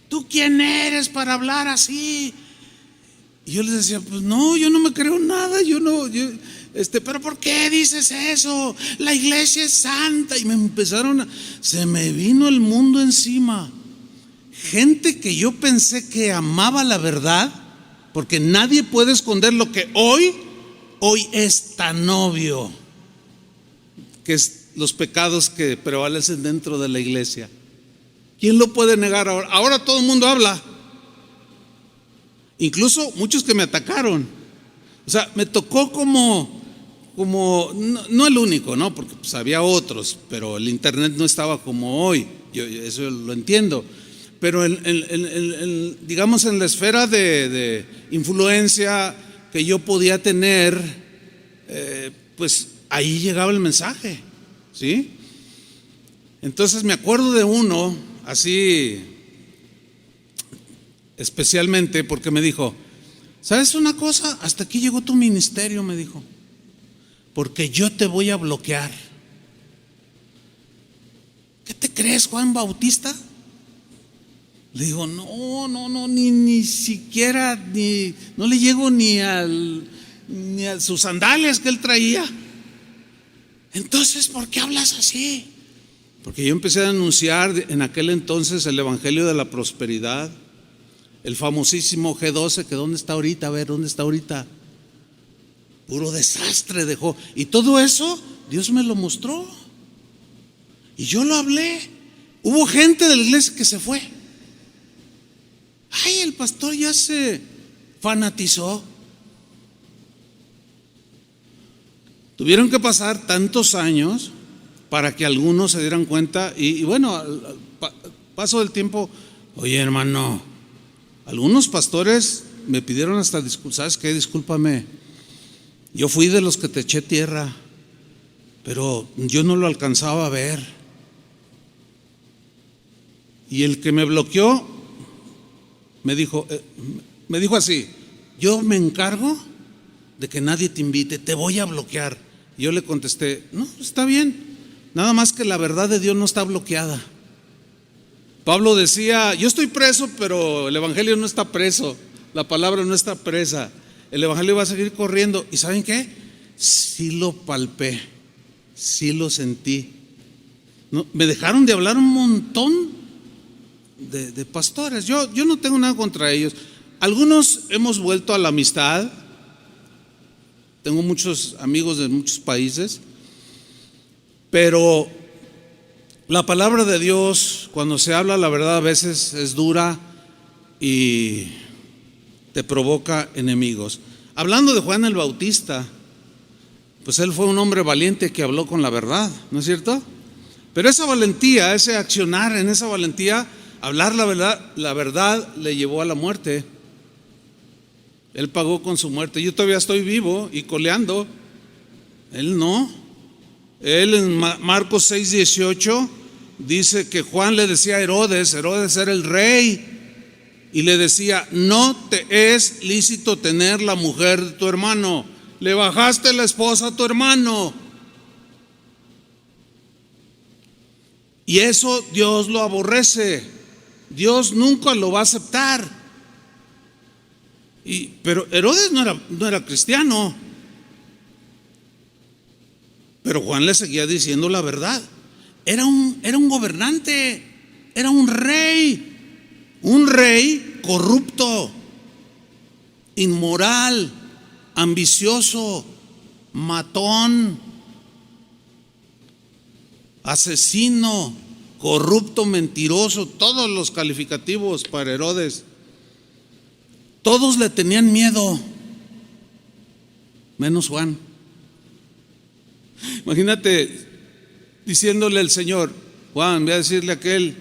¿Tú quién eres para hablar así? Y yo les decía: pues no, yo no me creo nada, pero ¿por qué dices eso? La iglesia es santa. Y se me vino el mundo encima. Gente que yo pensé que amaba la verdad, porque nadie puede esconder lo que hoy es tan obvio, que es los pecados que prevalecen dentro de la iglesia. ¿Quién lo puede negar ahora? Ahora todo el mundo habla, incluso muchos que me atacaron. O sea, me tocó como no el único, ¿no? Porque pues había otros, pero el internet no estaba como hoy. Yo eso lo entiendo. Pero digamos en la esfera de influencia que yo podía tener, pues ahí llegaba el mensaje, ¿sí? Entonces me acuerdo de uno así especialmente porque me dijo: ¿sabes una cosa? Hasta aquí llegó tu ministerio, me dijo, porque yo te voy a bloquear. ¿Qué te crees, Juan Bautista? Le digo: no, ni siquiera, no le llego ni a sus sandalias que él traía. Entonces, ¿por qué hablas así? Porque yo empecé a anunciar en aquel entonces el evangelio de la prosperidad, el famosísimo G12, que ¿dónde está ahorita? A ver, ¿dónde está ahorita? Puro desastre dejó. Y todo eso Dios me lo mostró y yo lo hablé. Hubo gente de la iglesia que se fue. Ay, el pastor ya se fanatizó. Tuvieron que pasar tantos años para que algunos se dieran cuenta. Y bueno, al paso del tiempo: oye, hermano, algunos pastores me pidieron hasta disculpas. ¿Sabes qué? Discúlpame, yo fui de los que te eché tierra, pero yo no lo alcanzaba a ver. Y el que me bloqueó me dijo así: yo me encargo de que nadie te invite, te voy a bloquear. Y yo le contesté: no, está bien, nada más que la verdad de Dios no está bloqueada. Pablo decía: yo estoy preso, pero el evangelio no está preso, la palabra no está presa, el evangelio va a seguir corriendo. ¿Y saben qué? Sí lo palpé, sí lo sentí. No, me dejaron de hablar un montón de pastores. Yo no tengo nada contra ellos. Algunos hemos vuelto a la amistad. Tengo muchos amigos de muchos países, pero la palabra de Dios, cuando se habla la verdad, a veces es dura y te provoca enemigos. Hablando de Juan el Bautista, pues él fue un hombre valiente que habló con la verdad, ¿no es cierto? Pero esa valentía, ese accionar en esa valentía, hablar la verdad le llevó a la muerte. Él pagó con su muerte. Yo todavía estoy vivo y coleando. Él no. Él en Marcos 6:18 dice que Juan le decía a Herodes era el rey, y le decía: no te es lícito tener la mujer de tu hermano. Le bajaste la esposa a tu hermano. Y eso Dios lo aborrece. Dios nunca lo va a aceptar. Pero Herodes no era cristiano, pero Juan le seguía diciendo la verdad. era un gobernante, era un rey corrupto, inmoral, ambicioso, matón, asesino, corrupto, mentiroso, todos los calificativos para Herodes. Todos le tenían miedo, menos Juan. Imagínate diciéndole al Señor: Juan, voy a decirle a aquel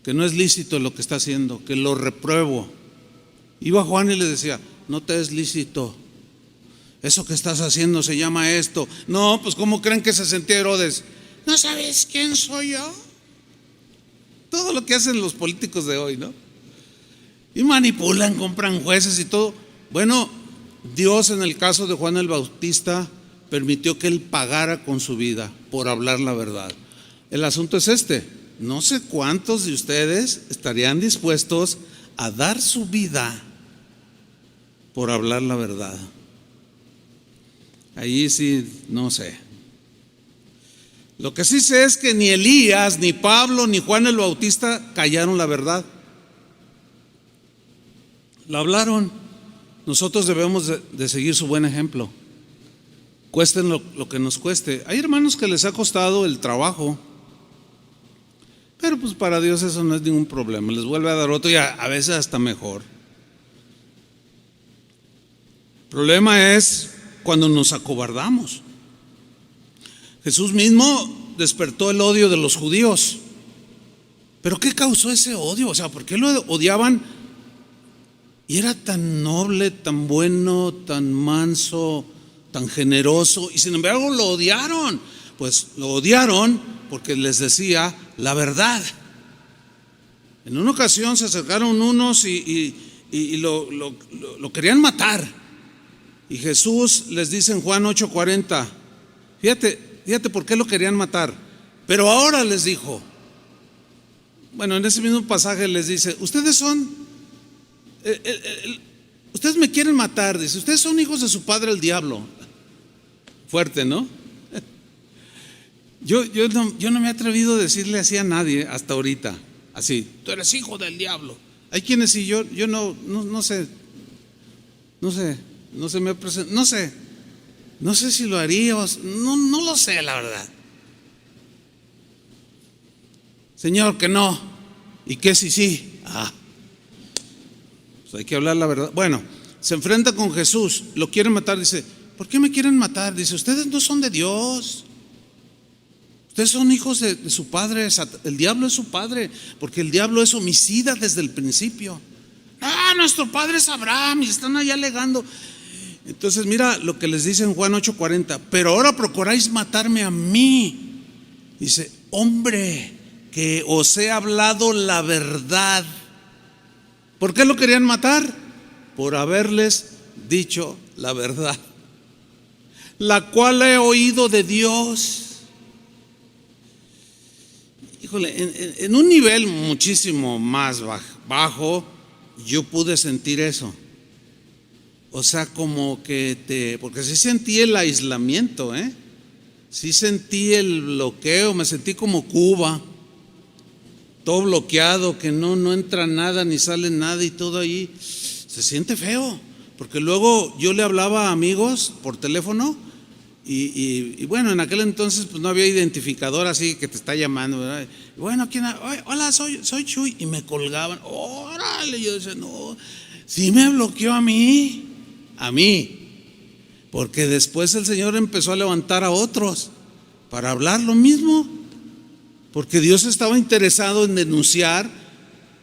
que no es lícito lo que está haciendo, que lo repruebo. Iba Juan y le decía: no te es lícito, eso que estás haciendo se llama esto. No, pues ¿cómo creen que se sentía Herodes? ¿No sabes quién soy yo? Todo lo que hacen los políticos de hoy, ¿no? Y manipulan, compran jueces y todo. Bueno, Dios en el caso de Juan el Bautista permitió que él pagara con su vida por hablar la verdad. El asunto es este: no sé cuántos de ustedes estarían dispuestos a dar su vida por hablar la verdad. Ahí sí, no sé. Lo que sí sé es que ni Elías, ni Pablo, ni Juan el Bautista callaron la verdad. La hablaron. Nosotros debemos de seguir su buen ejemplo, cuesten lo que nos cueste. Hay hermanos que les ha costado el trabajo, pero pues para Dios eso no es ningún problema. Les vuelve a dar otro y a veces hasta mejor. El problema es cuando nos acobardamos. Jesús mismo despertó el odio de los judíos. ¿Pero qué causó ese odio? O sea, ¿por qué lo odiaban? Y era tan noble, tan bueno, tan manso, tan generoso, y sin embargo lo odiaron. Pues lo odiaron porque les decía la verdad. En una ocasión se acercaron unos y lo querían matar. Y Jesús les dice en Juan 8:40, fíjate por qué lo querían matar. Pero ahora les dijo, bueno, en ese mismo pasaje les dice: ustedes me quieren matar, dice, ustedes son hijos de su padre el diablo. Fuerte, ¿no? Yo no me he atrevido a decirle así a nadie hasta ahorita, así: tú eres hijo del diablo. Hay quienes sí, yo no sé me presento, no sé si lo haría, no lo sé, la verdad. Señor, que no, y que sí. Pues hay que hablar la verdad. Bueno, se enfrenta con Jesús, lo quieren matar, dice: ¿por qué me quieren matar? Dice: ustedes no son de Dios, ustedes son hijos de su padre. El diablo es su padre, porque el diablo es homicida desde el principio. Nuestro padre es Abraham, y están allá alegando. Entonces mira lo que les dice en Juan 8:40: pero ahora procuráis matarme a mí. Dice: hombre, que os he hablado la verdad. ¿Por qué lo querían matar? Por haberles dicho la verdad, la cual he oído de Dios. Híjole, en un nivel muchísimo más bajo, yo pude sentir eso. O sea, como que porque sí sentí el aislamiento, sí sentí el bloqueo, me sentí como Cuba, todo bloqueado, que no entra nada ni sale nada y todo ahí. Se siente feo, porque luego yo le hablaba a amigos por teléfono y bueno, en aquel entonces pues no había identificador así que te está llamando, ¿verdad? Y bueno, ¿quién? Hola, soy Chuy, y me colgaban. Órale, yo decía: no, sí me bloqueó a mí, porque después el Señor empezó a levantar a otros para hablar lo mismo, porque Dios estaba interesado en denunciar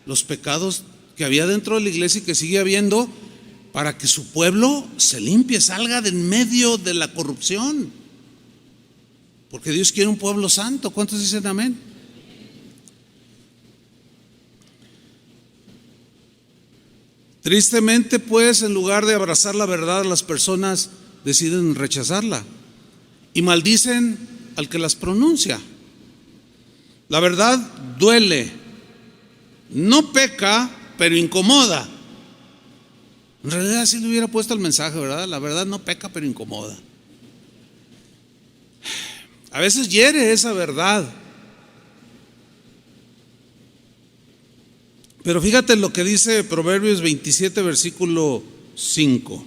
los pecados que había dentro de la iglesia y que sigue habiendo, para que su pueblo se limpie, salga de en medio de la corrupción, porque Dios quiere un pueblo santo. ¿Cuántos dicen amén? Tristemente, pues, en lugar de abrazar la verdad, las personas deciden rechazarla y maldicen al que las pronuncia. La verdad duele, no peca, pero incomoda. En realidad así le hubiera puesto el mensaje, ¿verdad? La verdad no peca, pero incomoda. A veces hiere esa verdad. Pero fíjate lo que dice Proverbios 27, versículo 5.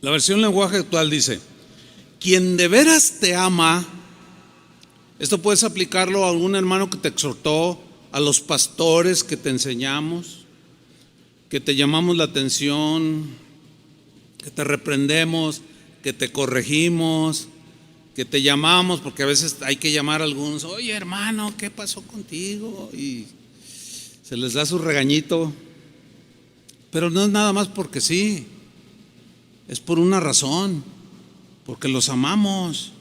La versión lenguaje actual dice: quien de veras te ama, esto puedes aplicarlo a algún hermano que te exhortó, a los pastores que te enseñamos, que te llamamos la atención, que te reprendemos, que te corregimos, que te llamamos, porque a veces hay que llamar a algunos: oye hermano, ¿qué pasó contigo? Y se les da su regañito. Pero no es nada más porque sí, es por una razón, porque los amamos.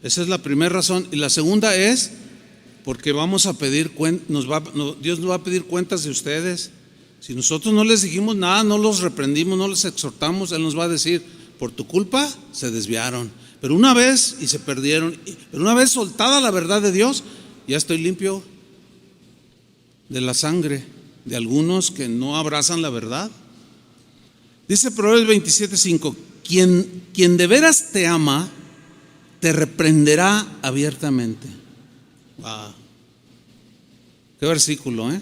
Esa es la primera razón. Y la segunda es porque vamos a pedir Dios nos va a pedir cuentas de ustedes. Si nosotros no les dijimos nada, no los reprendimos, no les exhortamos, Él nos va a decir: por tu culpa se desviaron, pero una vez y se perdieron, pero una vez soltada la verdad de Dios, ya estoy limpio de la sangre de algunos que no abrazan la verdad. Dice Proverbios 27:5: quien de veras te ama, te reprenderá abiertamente. Wow. Qué versículo, ¿eh?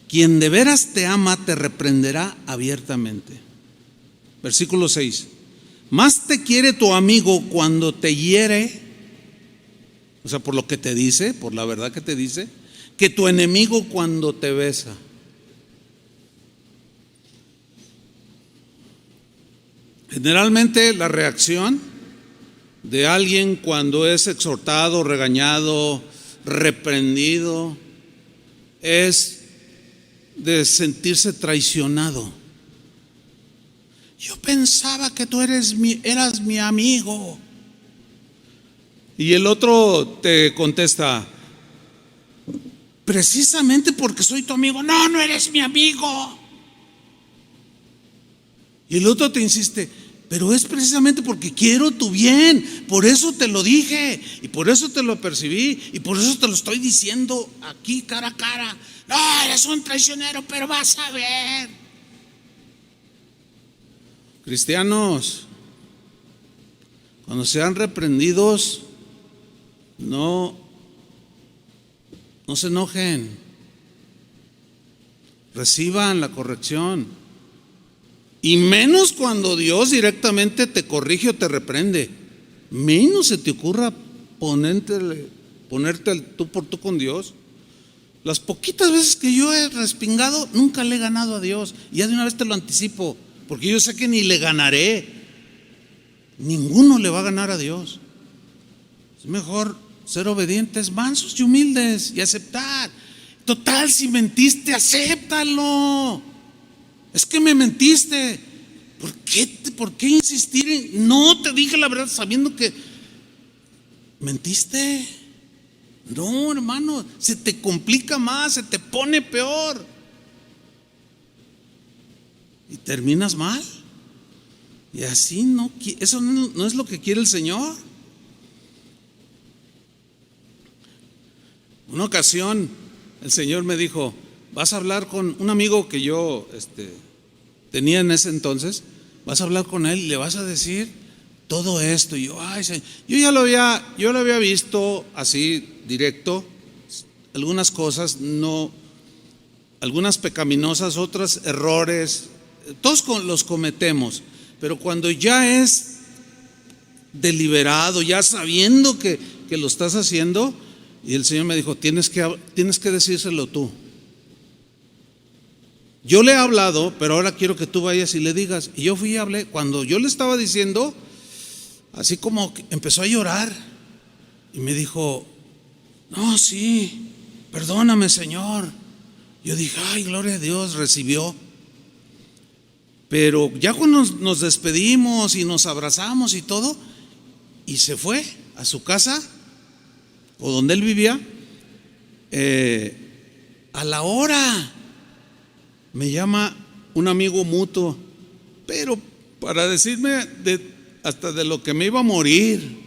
Quien de veras te ama, te reprenderá abiertamente. Versículo 6: más te quiere tu amigo cuando te hiere, o sea, por lo que te dice, por la verdad que te dice, que tu enemigo cuando te besa. Generalmente la reacción de alguien cuando es exhortado, regañado, reprendido, es de sentirse traicionado. Yo pensaba que tú eras mi amigo. Y el otro te contesta: precisamente porque soy tu amigo. No, no eres mi amigo. Y el otro te insiste: pero es precisamente porque quiero tu bien, por eso te lo dije, y por eso te lo percibí, y por eso te lo estoy diciendo aquí cara a cara. No, eres un traicionero, pero vas a ver. Cristianos, cuando sean reprendidos, no se enojen, reciban la corrección. Y menos cuando Dios directamente te corrige o te reprende. Menos se te ocurra ponerte al tú por tú con Dios. Las poquitas veces que yo he respingado, nunca le he ganado a Dios. Y ya de una vez te lo anticipo, porque yo sé que ni le ganaré. Ninguno le va a ganar a Dios. Es mejor ser obedientes, mansos y humildes y aceptar. Total, si mentiste, acéptalo. Es que me mentiste. ¿Por qué insistir en no te dije la verdad sabiendo que mentiste? No, hermano, se te complica más, se te pone peor y terminas mal. Y así no, eso no es lo que quiere el Señor. Una ocasión el Señor me dijo: vas a hablar con un amigo que yo tenía en ese entonces, vas a hablar con él y le vas a decir todo esto. Y yo, yo ya lo había visto así directo, algunas cosas, no, algunas pecaminosas, otras errores, todos los cometemos, pero cuando ya es deliberado, ya sabiendo que lo estás haciendo, y el Señor me dijo: tienes que decírselo tú. Yo le he hablado, pero ahora quiero que tú vayas y le digas. Y yo fui y hablé. Cuando yo le estaba diciendo, así como que empezó a llorar y me dijo: no, sí, perdóname, Señor. Yo dije: ay, gloria a Dios, recibió. Pero ya cuando nos despedimos y nos abrazamos y todo, y se fue a su casa o donde él vivía, a la hora me llama un amigo mutuo, pero para decirme hasta de lo que me iba a morir,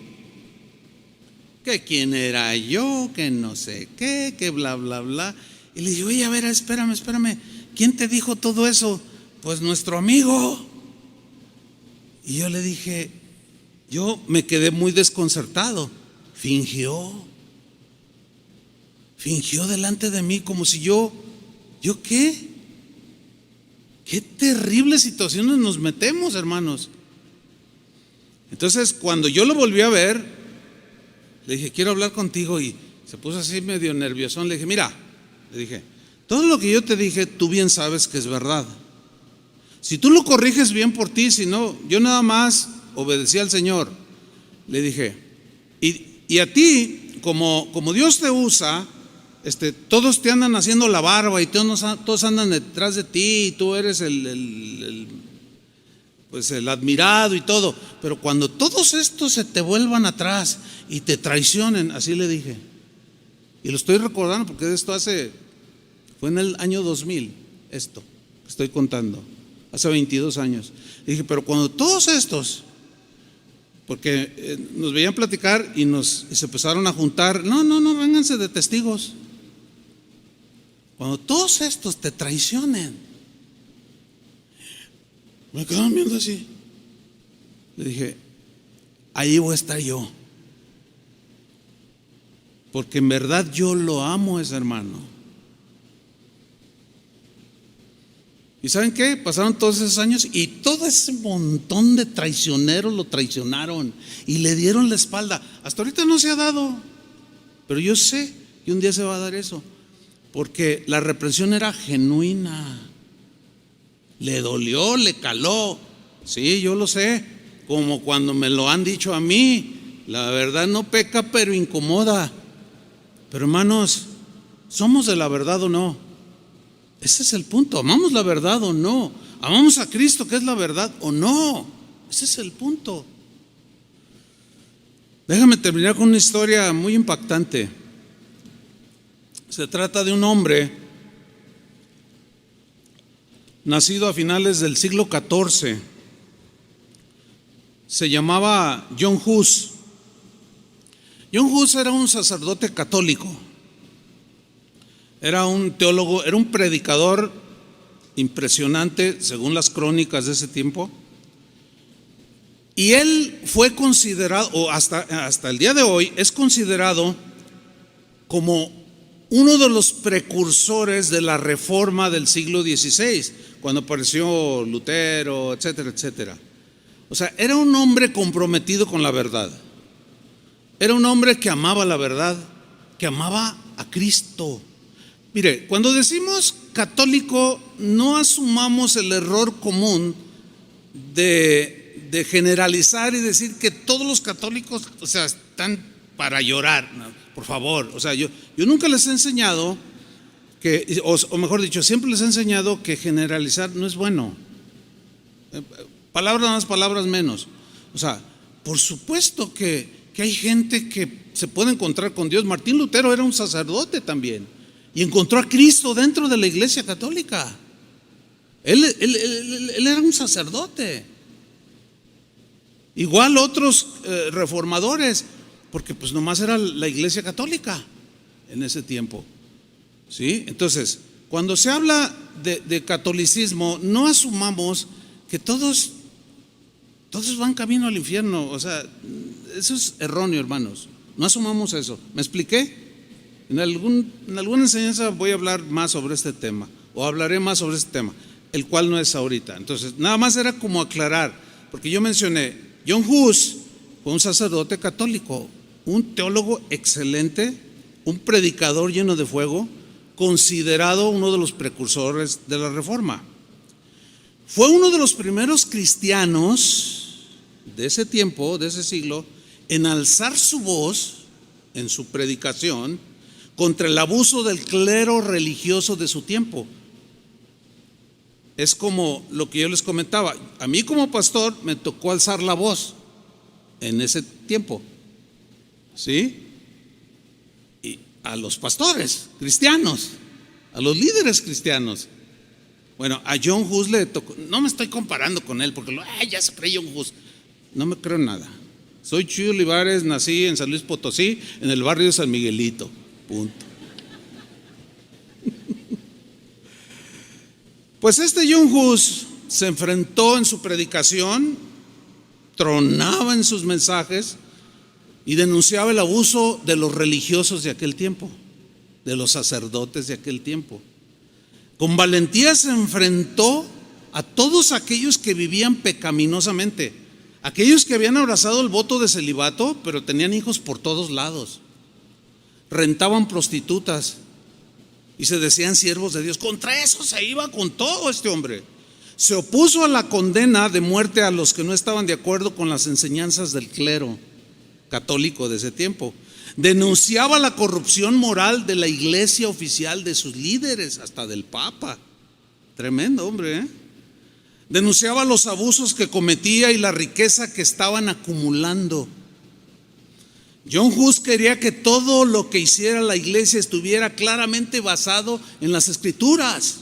que quién era yo, que no sé qué, que bla, bla, bla. Y le digo: oye, a ver, espérame, ¿quién te dijo todo eso? Pues nuestro amigo. Y yo le dije, yo me quedé muy desconcertado. Fingió delante de mí como si ¿yo qué? Qué terribles situaciones nos metemos, hermanos. Entonces, cuando yo lo volví a ver, le dije, quiero hablar contigo, y se puso así medio nerviosón. Le dije, mira, le dije, todo lo que yo te dije, tú bien sabes que es verdad. Si tú lo corriges, bien por ti, si no, yo nada más obedecí al Señor. Le dije, y a ti, como Dios te usa, todos te andan haciendo la barba y todos andan detrás de ti, y tú eres pues el admirado y todo, pero cuando todos estos se te vuelvan atrás y te traicionen, así le dije, y lo estoy recordando porque fue en el año 2000, esto que estoy contando, hace 22 años. Le dije, pero cuando todos estos, porque nos veían platicar y se empezaron a juntar, no, vénganse de testigos. Cuando todos estos te traicionen, me quedaban viendo así. Le dije, ahí voy a estar yo, porque en verdad yo lo amo a ese hermano. ¿Y saben qué? Pasaron todos esos años y todo ese montón de traicioneros lo traicionaron y le dieron la espalda. Hasta ahorita no se ha dado, pero yo sé que un día se va a dar eso, porque la reprensión era genuina. Le dolió, le caló. Sí, yo lo sé, como cuando me lo han dicho a mí. La verdad no peca, pero incomoda. Pero hermanos, ¿somos de la verdad o no? Ese es el punto. ¿Amamos la verdad o no? ¿Amamos a Cristo, que es la verdad, o no? Ese es el punto. Déjame terminar con una historia muy impactante. Se trata de un hombre nacido a finales del siglo XIV. Se llamaba John Hus. John Hus era un sacerdote católico. Era un teólogo, era un predicador impresionante según las crónicas de ese tiempo. Y él fue considerado, o hasta el día de hoy, es considerado como uno de los precursores de la reforma del siglo XVI, cuando apareció Lutero, etcétera, etcétera. O sea, era un hombre comprometido con la verdad. Era un hombre que amaba la verdad, que amaba a Cristo. Mire, cuando decimos católico, no asumamos el error común de generalizar y decir que todos los católicos, o sea, están para llorar. No, por favor, o sea, yo nunca les he enseñado que, o mejor dicho, siempre les he enseñado que generalizar no es bueno. Palabras más, palabras menos. O sea, por supuesto que hay gente que se puede encontrar con Dios. Martín Lutero era un sacerdote también y encontró a Cristo dentro de la Iglesia Católica. Él era un sacerdote. Igual otros reformadores, porque pues nomás era la Iglesia Católica en ese tiempo. ¿Sí? Entonces, cuando se habla de catolicismo, no asumamos que todos van camino al infierno. O sea, eso es erróneo, hermanos. No asumamos eso. ¿Me expliqué? En alguna enseñanza voy a hablar más sobre este tema, o hablaré más sobre este tema, el cual no es ahorita. Entonces, nada más era como aclarar, porque yo mencioné, John Hus fue un sacerdote católico, un teólogo excelente, un predicador lleno de fuego, considerado uno de los precursores de la Reforma. Fue uno de los primeros cristianos de ese tiempo, de ese siglo, en alzar su voz en su predicación contra el abuso del clero religioso de su tiempo. Es como lo que yo les comentaba. A mí como pastor me tocó alzar la voz en ese tiempo, ¿sí? Y a los pastores cristianos, a los líderes cristianos. Bueno, a John Hus le tocó. No me estoy comparando con él porque ya se cree John Hus. No me creo nada. Soy Chuy Olivares, nací en San Luis Potosí, en el barrio de San Miguelito. Punto. Pues John Hus se enfrentó en su predicación tronaba en sus mensajes y denunciaba el abuso de los religiosos de aquel tiempo, de los sacerdotes de aquel tiempo. Con valentía se enfrentó a todos aquellos que vivían pecaminosamente, aquellos que habían abrazado el voto de celibato, pero tenían hijos por todos lados, rentaban prostitutas y se decían siervos de Dios. Contra eso se iba con todo este hombre. Se opuso a la condena de muerte a los que no estaban de acuerdo con las enseñanzas del clero católico de ese tiempo. Denunciaba la corrupción moral de la iglesia oficial, de sus líderes, hasta del Papa. Tremendo hombre, ¿eh? Denunciaba los abusos que cometía y la riqueza que estaban acumulando. John Hus quería que todo lo que hiciera la iglesia estuviera claramente basado en las Escrituras.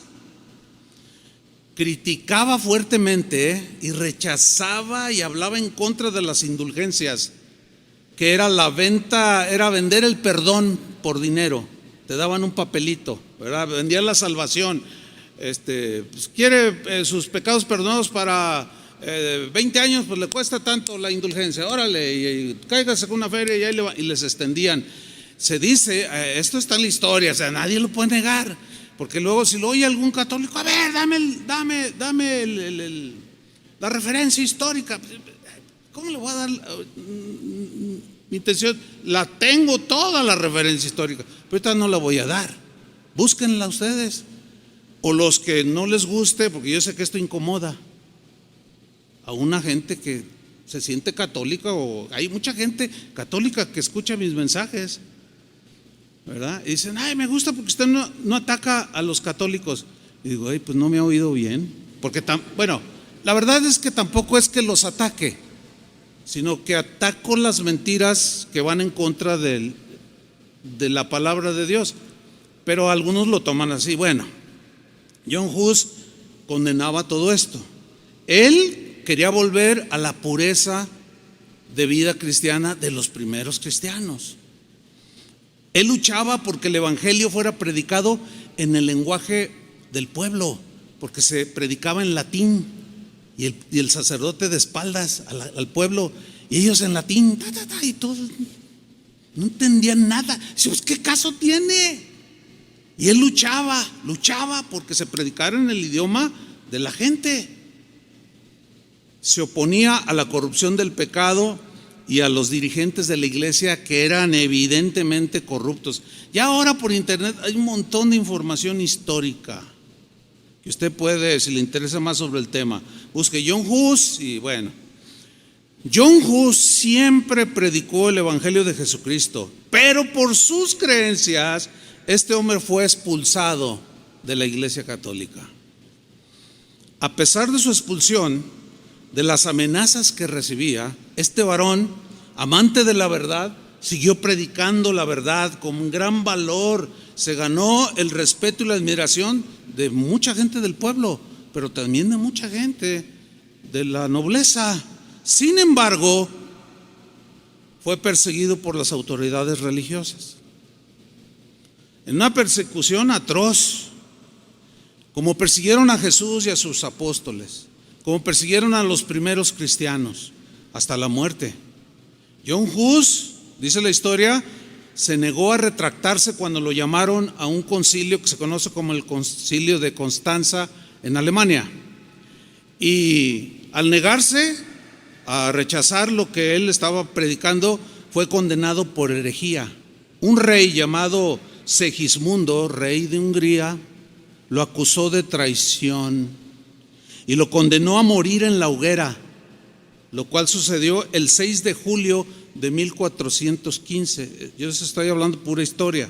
Criticaba fuertemente y rechazaba y hablaba en contra de las indulgencias, que era era vender el perdón por dinero. Te daban un papelito, ¿verdad? Vendían la salvación. Pues quiere sus pecados perdonados para 20 años, pues le cuesta tanto la indulgencia. Órale, y cáigase con una feria y les extendían. Se dice, esto está en la historia, o sea, nadie lo puede negar, porque luego si lo oye algún católico, a ver, dame la referencia histórica. ¿Cómo le voy a dar mi intención? La tengo toda la referencia histórica, pero ahorita no la voy a dar. Búsquenla ustedes, o los que no les guste, porque yo sé que esto incomoda a una gente que se siente católica, o hay mucha gente católica que escucha mis mensajes, ¿verdad? Y dicen, ay, me gusta porque usted no ataca a los católicos. Y digo, ay, pues no me ha oído bien, porque bueno, la verdad es que tampoco es que los ataque, sino que ataco las mentiras que van en contra de la palabra de Dios. Pero algunos lo toman así. Bueno, John Hus condenaba todo esto. Él quería volver a la pureza de vida cristiana de los primeros cristianos. Él luchaba porque el evangelio fuera predicado en el lenguaje del pueblo, porque se predicaba en latín y el sacerdote de espaldas al pueblo, y ellos en latín, y todos no entendían nada. Pues, ¿qué caso tiene? Y él luchaba porque se predicara en el idioma de la gente. Se oponía a la corrupción del pecado y a los dirigentes de la iglesia que eran evidentemente corruptos. Ya ahora por internet hay un montón de información histórica que usted puede, si le interesa más sobre el tema, busque John Hus. Y bueno, John Hus siempre predicó el evangelio de Jesucristo, pero por sus creencias este hombre fue expulsado de la iglesia católica. A pesar de su expulsión, de las amenazas que recibía, este varón, amante de la verdad, siguió predicando la verdad con un gran valor. Se ganó el respeto y la admiración de mucha gente del pueblo, pero también de mucha gente de la nobleza. Sin embargo, fue perseguido por las autoridades religiosas en una persecución atroz, como persiguieron a Jesús y a sus apóstoles, como persiguieron a los primeros cristianos, hasta la muerte. John Hus, dice la historia, se negó a retractarse cuando lo llamaron a un concilio que se conoce como el Concilio de Constanza en Alemania. Y al negarse a rechazar lo que él estaba predicando, fue condenado por herejía. Un rey llamado Segismundo, rey de Hungría, lo acusó de traición y lo condenó a morir en la hoguera, lo cual sucedió el 6 de julio de 1415. Yo les estoy hablando pura historia.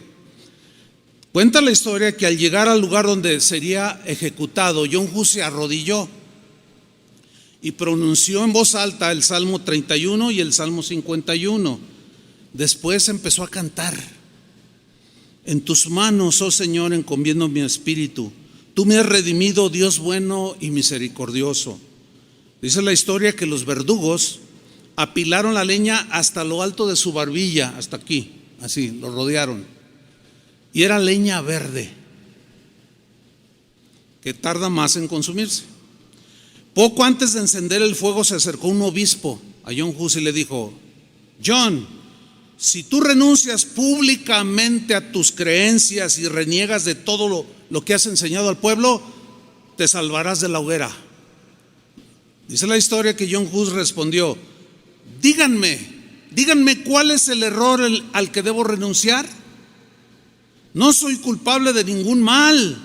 Cuenta la historia que al llegar al lugar donde sería ejecutado, John Hus se arrodilló y pronunció en voz alta el Salmo 31 y el Salmo 51. Después empezó a cantar: en tus manos, oh Señor, encomiendo mi espíritu. Tú me has redimido, Dios bueno y misericordioso. Dice la historia que los verdugos apilaron la leña hasta lo alto de su barbilla, hasta aquí, así, lo rodearon. Y era leña verde, que tarda más en consumirse. Poco antes de encender el fuego se acercó un obispo a John Hus y le dijo: John, si tú renuncias públicamente a tus creencias y reniegas de todo lo que has enseñado al pueblo, te salvarás de la hoguera. Dice la historia que John Hus respondió: díganme cuál es el error al que debo renunciar. No soy culpable de ningún mal.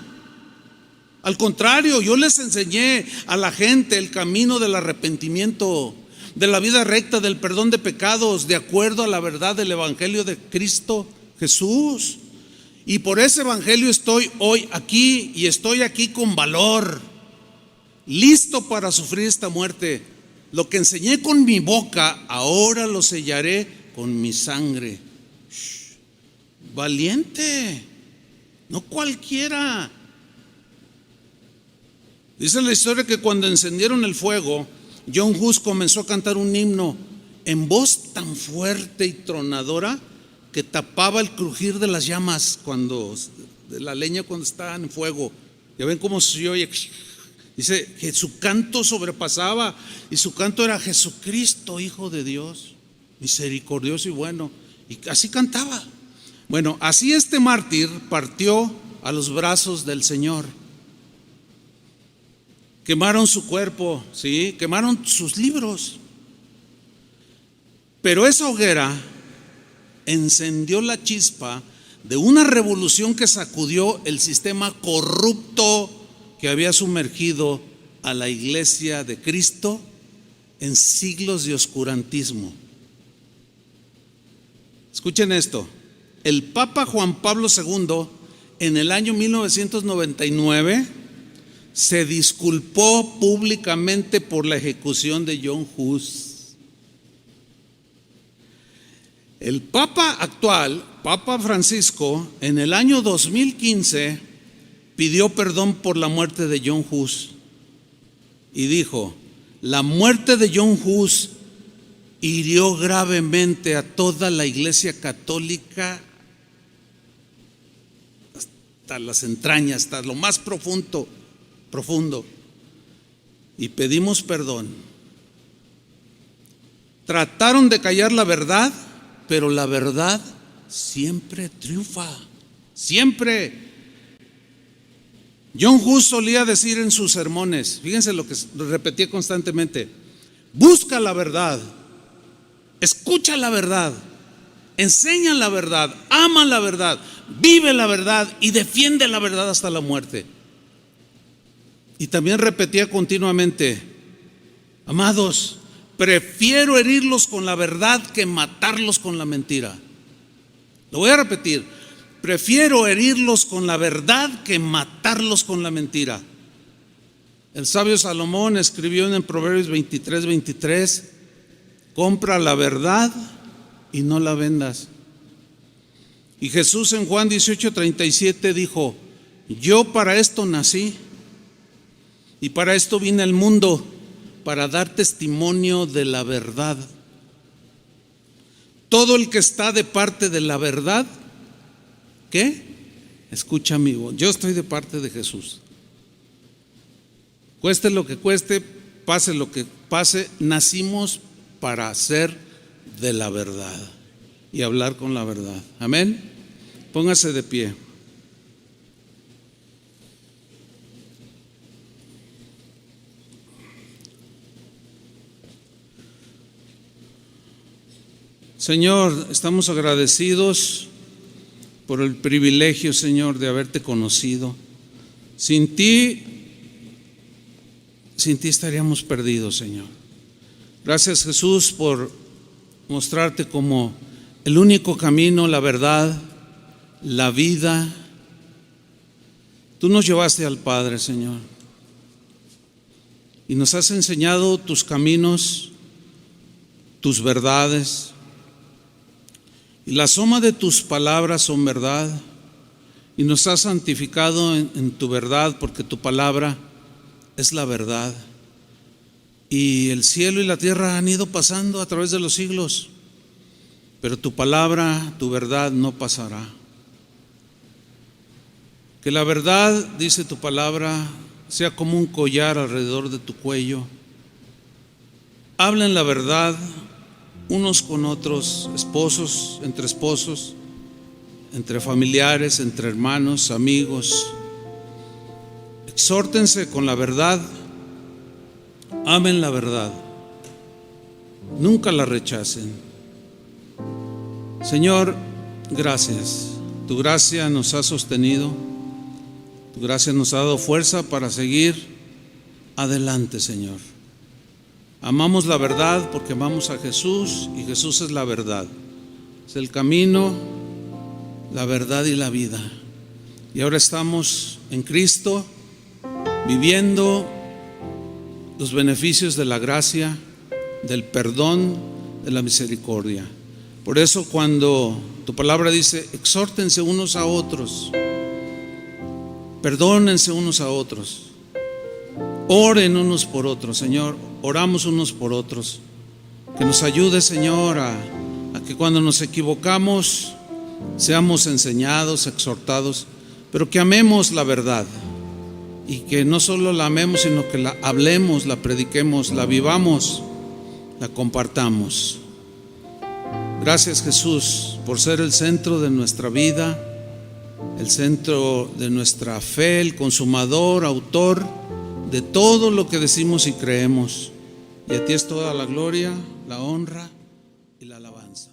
Al contrario, yo les enseñé a la gente el camino del arrepentimiento, de la vida recta, del perdón de pecados, de acuerdo a la verdad del Evangelio de Cristo Jesús. Y por ese Evangelio estoy hoy aquí, y estoy aquí con valor, listo para sufrir esta muerte. Lo que enseñé con mi boca, ahora lo sellaré con mi sangre. Valiente, no cualquiera. Dice la historia que cuando encendieron el fuego, John Hus comenzó a cantar un himno en voz tan fuerte y tronadora que tapaba el crujir de las llamas de la leña cuando está en fuego. Ya ven cómo se oye. Dice que su canto sobrepasaba, y su canto era: Jesucristo, Hijo de Dios, misericordioso y bueno. Y así cantaba. Bueno, así este mártir partió a los brazos del Señor. Quemaron su cuerpo, ¿sí? Quemaron sus libros. Pero esa hoguera encendió la chispa de una revolución que sacudió el sistema corrupto que había sumergido a la iglesia de Cristo en siglos de oscurantismo. Escuchen esto: el Papa Juan Pablo II, en el año 1999, se disculpó públicamente por la ejecución de John Hus. El Papa actual, Papa Francisco, en el año 2015 pidió perdón por la muerte de John Hus y dijo: la muerte de John Hus hirió gravemente a toda la Iglesia católica hasta las entrañas, hasta lo más profundo, y pedimos perdón. Trataron de callar la verdad, pero la verdad siempre triunfa, siempre. John Hus solía decir en sus sermones, fíjense lo que repetía constantemente: busca la verdad, escucha la verdad, enseña la verdad, ama la verdad, vive la verdad y defiende la verdad hasta la muerte. Y también repetía continuamente: amados, prefiero herirlos con la verdad que matarlos con la mentira. Lo voy a repetir: prefiero herirlos con la verdad que matarlos con la mentira. El sabio Salomón escribió en Proverbios 23:23: compra la verdad y no la vendas. Y Jesús en Juan 18:37 dijo: yo para esto nací y para esto vine al mundo, para dar testimonio de la verdad. Todo el que está de parte de la verdad, ¿qué? Escucha, amigo, yo estoy de parte de Jesús. Cueste lo que cueste, pase lo que pase, nacimos para ser de la verdad y hablar con la verdad. Amén. Póngase de pie. Señor, estamos agradecidos por el privilegio, Señor, de haberte conocido. Sin ti estaríamos perdidos, Señor. Gracias, Jesús, por mostrarte como el único camino, la verdad, la vida. Tú nos llevaste al Padre, Señor, y nos has enseñado tus caminos, tus verdades. Y la suma de tus palabras son verdad, y nos has santificado en tu verdad, porque tu palabra es la verdad. Y el cielo y la tierra han ido pasando a través de los siglos, pero tu palabra, tu verdad no pasará. Que la verdad, dice tu palabra, sea como un collar alrededor de tu cuello. hablen la verdad unos con otros, esposos, entre familiares, entre hermanos, amigos. Exhórtense con la verdad, amen la verdad, nunca la rechacen. Señor, gracias. Tu gracia nos ha sostenido, tu gracia nos ha dado fuerza para seguir adelante, Señor. Amamos la verdad porque amamos a Jesús, y Jesús es la verdad. Es el camino, la verdad y la vida. Y ahora estamos en Cristo, viviendo los beneficios de la gracia, del perdón, de la misericordia. Por eso cuando tu palabra dice, exhórtense unos a otros, perdónense unos a otros, oren unos por otros, Señor, oramos unos por otros. Que nos ayude, Señor, a que cuando nos equivocamos seamos enseñados, exhortados, pero que amemos la verdad, y que no solo la amemos, sino que la hablemos, la prediquemos, la vivamos, la compartamos. Gracias, Jesús, por ser el centro de nuestra vida, el centro de nuestra fe, el consumador, autor de todo lo que decimos y creemos. Y a ti es toda la gloria, la honra y la alabanza.